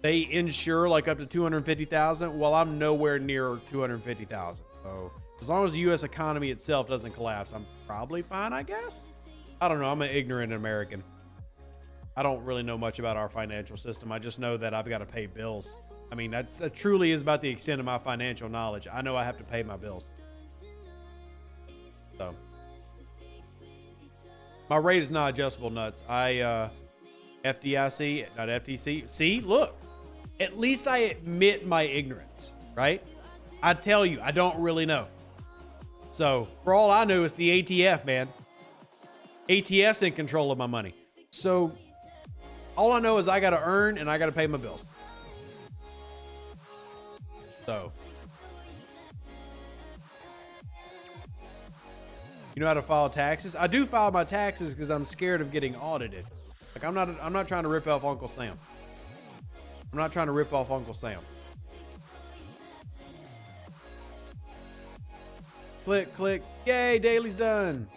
They insure up to $250,000. Well, I'm nowhere near $250,000. So as long as the U.S. economy itself doesn't collapse, I'm probably fine, I guess. I don't know. I'm an ignorant American. I don't really know much about our financial system. I just know that I've got to pay bills. I mean, that truly is about the extent of my financial knowledge. I know I have to pay my bills. So my rate is not adjustable nuts. FDIC, not FTC. See, look, at least I admit my ignorance, right? I tell you, I don't really know. So for all I know, it's the ATF, man. ATF's in control of my money. So all I know is I got to earn and I got to pay my bills. So, you know how to file taxes? I do file my taxes because I'm scared of getting audited. I'm not trying to rip off Uncle Sam. I'm not trying to rip off Uncle Sam. Click, click. Yay, daily's done.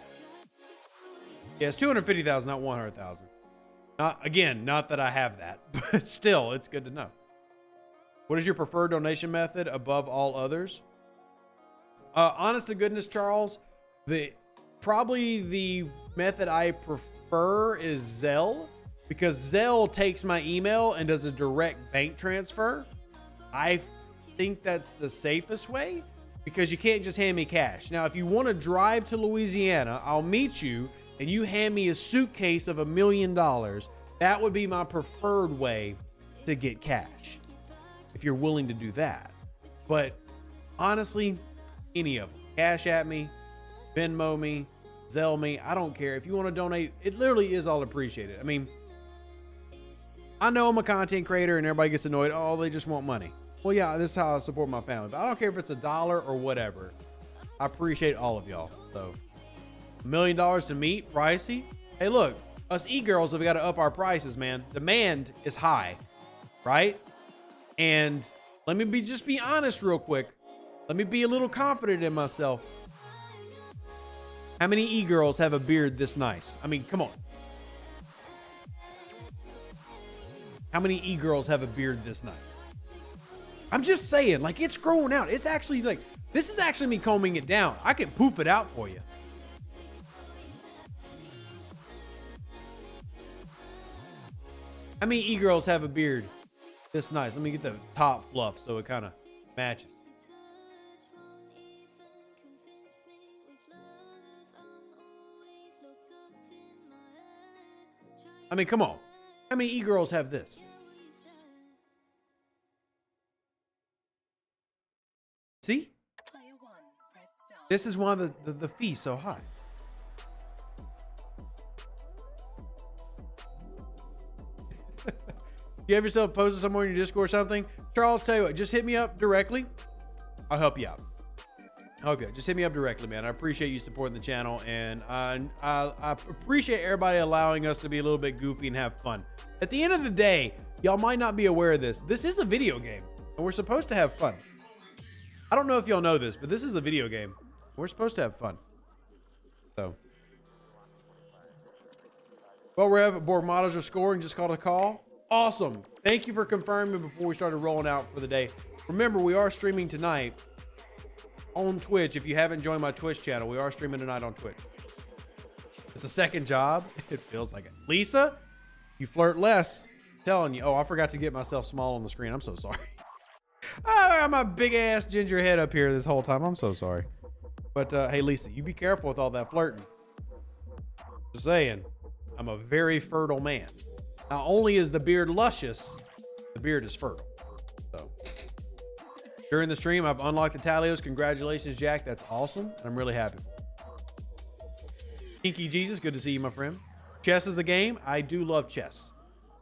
Yeah, it's 250,000, not 100,000. Not that I have that, but still, it's good to know. What is your preferred donation method above all others? Honest to goodness, Charles, probably the method I prefer is Zelle, because Zelle takes my email and does a direct bank transfer. I think that's the safest way. because you can't just hand me cash. Now, if you want to drive to Louisiana, I'll meet you and you hand me a suitcase of $1 million. That would be my preferred way to get cash, if you're willing to do that. But honestly, any of them. Cash at me, Venmo me, Zelle me. I don't care. If you want to donate, it literally is all appreciated. I mean, I know I'm a content creator and everybody gets annoyed. Oh, they just want money. Well, yeah, this is how I support my family. But I don't care if it's $1 or whatever. I appreciate all of y'all. So, $1 million to meet, pricey. Hey, look, us e-girls have got to up our prices, man. Demand is high, right? And let me just be honest real quick. Let me be a little confident in myself. How many e-girls have a beard this nice? I mean, come on. How many e-girls have a beard this nice? I'm just saying, like, it's growing out. It's actually like, this is actually me combing it down. I can poof it out for you. How many e-girls have a beard this nice? Let me get the top fluff so it kind of matches. I mean, come on. How many e-girls have this? See? This is why the fee's so high. You have yourself posted somewhere in your Discord or something? Charles, tell you what, just hit me up directly. I'll help you out. Just hit me up directly, man. I appreciate you supporting the channel, and I appreciate everybody allowing us to be a little bit goofy and have fun. At the end of the day, y'all might not be aware of this. This is a video game, and we're supposed to have fun. I don't know if y'all know this, but this is a video game. We're supposed to have fun. So. Well, Rev, Borg models are scoring. Just called a call. Awesome. Thank you for confirming before we started rolling out for the day. Remember, we are streaming tonight on Twitch. If you haven't joined my Twitch channel, we are streaming tonight on Twitch. It's a second job. It feels like it. Lisa, you flirt less. I'm telling you. Oh, I forgot to get myself small on the screen. I'm so sorry. I got my big ass ginger head up here this whole time. I'm so sorry. But hey, Lisa, you be careful with all that flirting. Just saying, I'm a very fertile man. Not only is the beard luscious, the beard is fertile. So during the stream, I've unlocked the Talios. Congratulations, Jack. That's awesome. And I'm really happy. Kinky Jesus, good to see you, my friend. Chess is a game. I do love chess.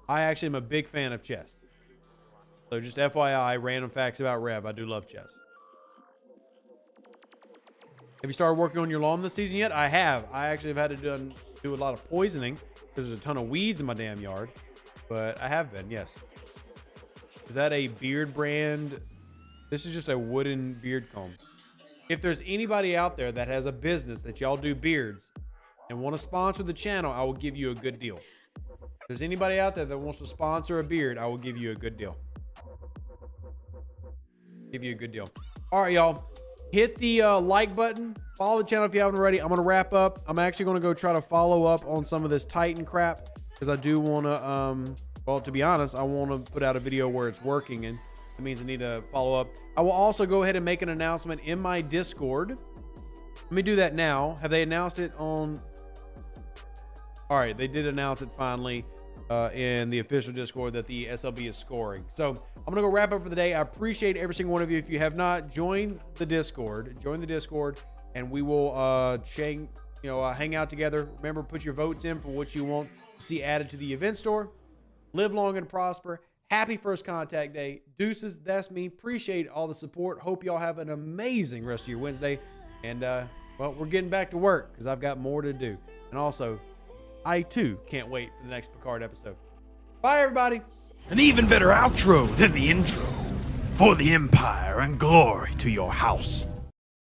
I actually am a big fan of chess. So just FYI, random facts about Rev. I do love chess. Have you started working on your lawn this season yet? I have. I actually have had to do a lot of poisoning because there's a ton of weeds in my damn yard. But I have been, yes. Is that a beard brand? This is just a wooden beard comb. If there's anybody out there that has a business that y'all do beards and want to sponsor the channel, I will give you a good deal. If there's anybody out there that wants to sponsor a beard, I will give you a good deal. Give you a good deal. All right, y'all. Hit the like button. Follow the channel if you haven't already. I'm going to wrap up. I'm actually going to go try to follow up on some of this Titan crap because I do want to, well, to be honest, I want to put out a video where it's working, and it means I need to follow up. I will also go ahead and make an announcement in my Discord. Let me do that now. Have they announced it on? All right, they did announce it finally in the official Discord that the SLB is scoring. So I'm going to go wrap up for the day. I appreciate every single one of you. If you have not joined the Discord, join the Discord, and we will hang out together. Remember, put your votes in for what you want to see added to the event store. Live long and prosper. Happy first contact day. Deuces, that's me. Appreciate all the support. Hope y'all have an amazing rest of your Wednesday. And, well, we're getting back to work because I've got more to do. And also, I, too, can't wait for the next Picard episode. Bye, everybody. An even better outro than the intro. For the Empire and glory to your house.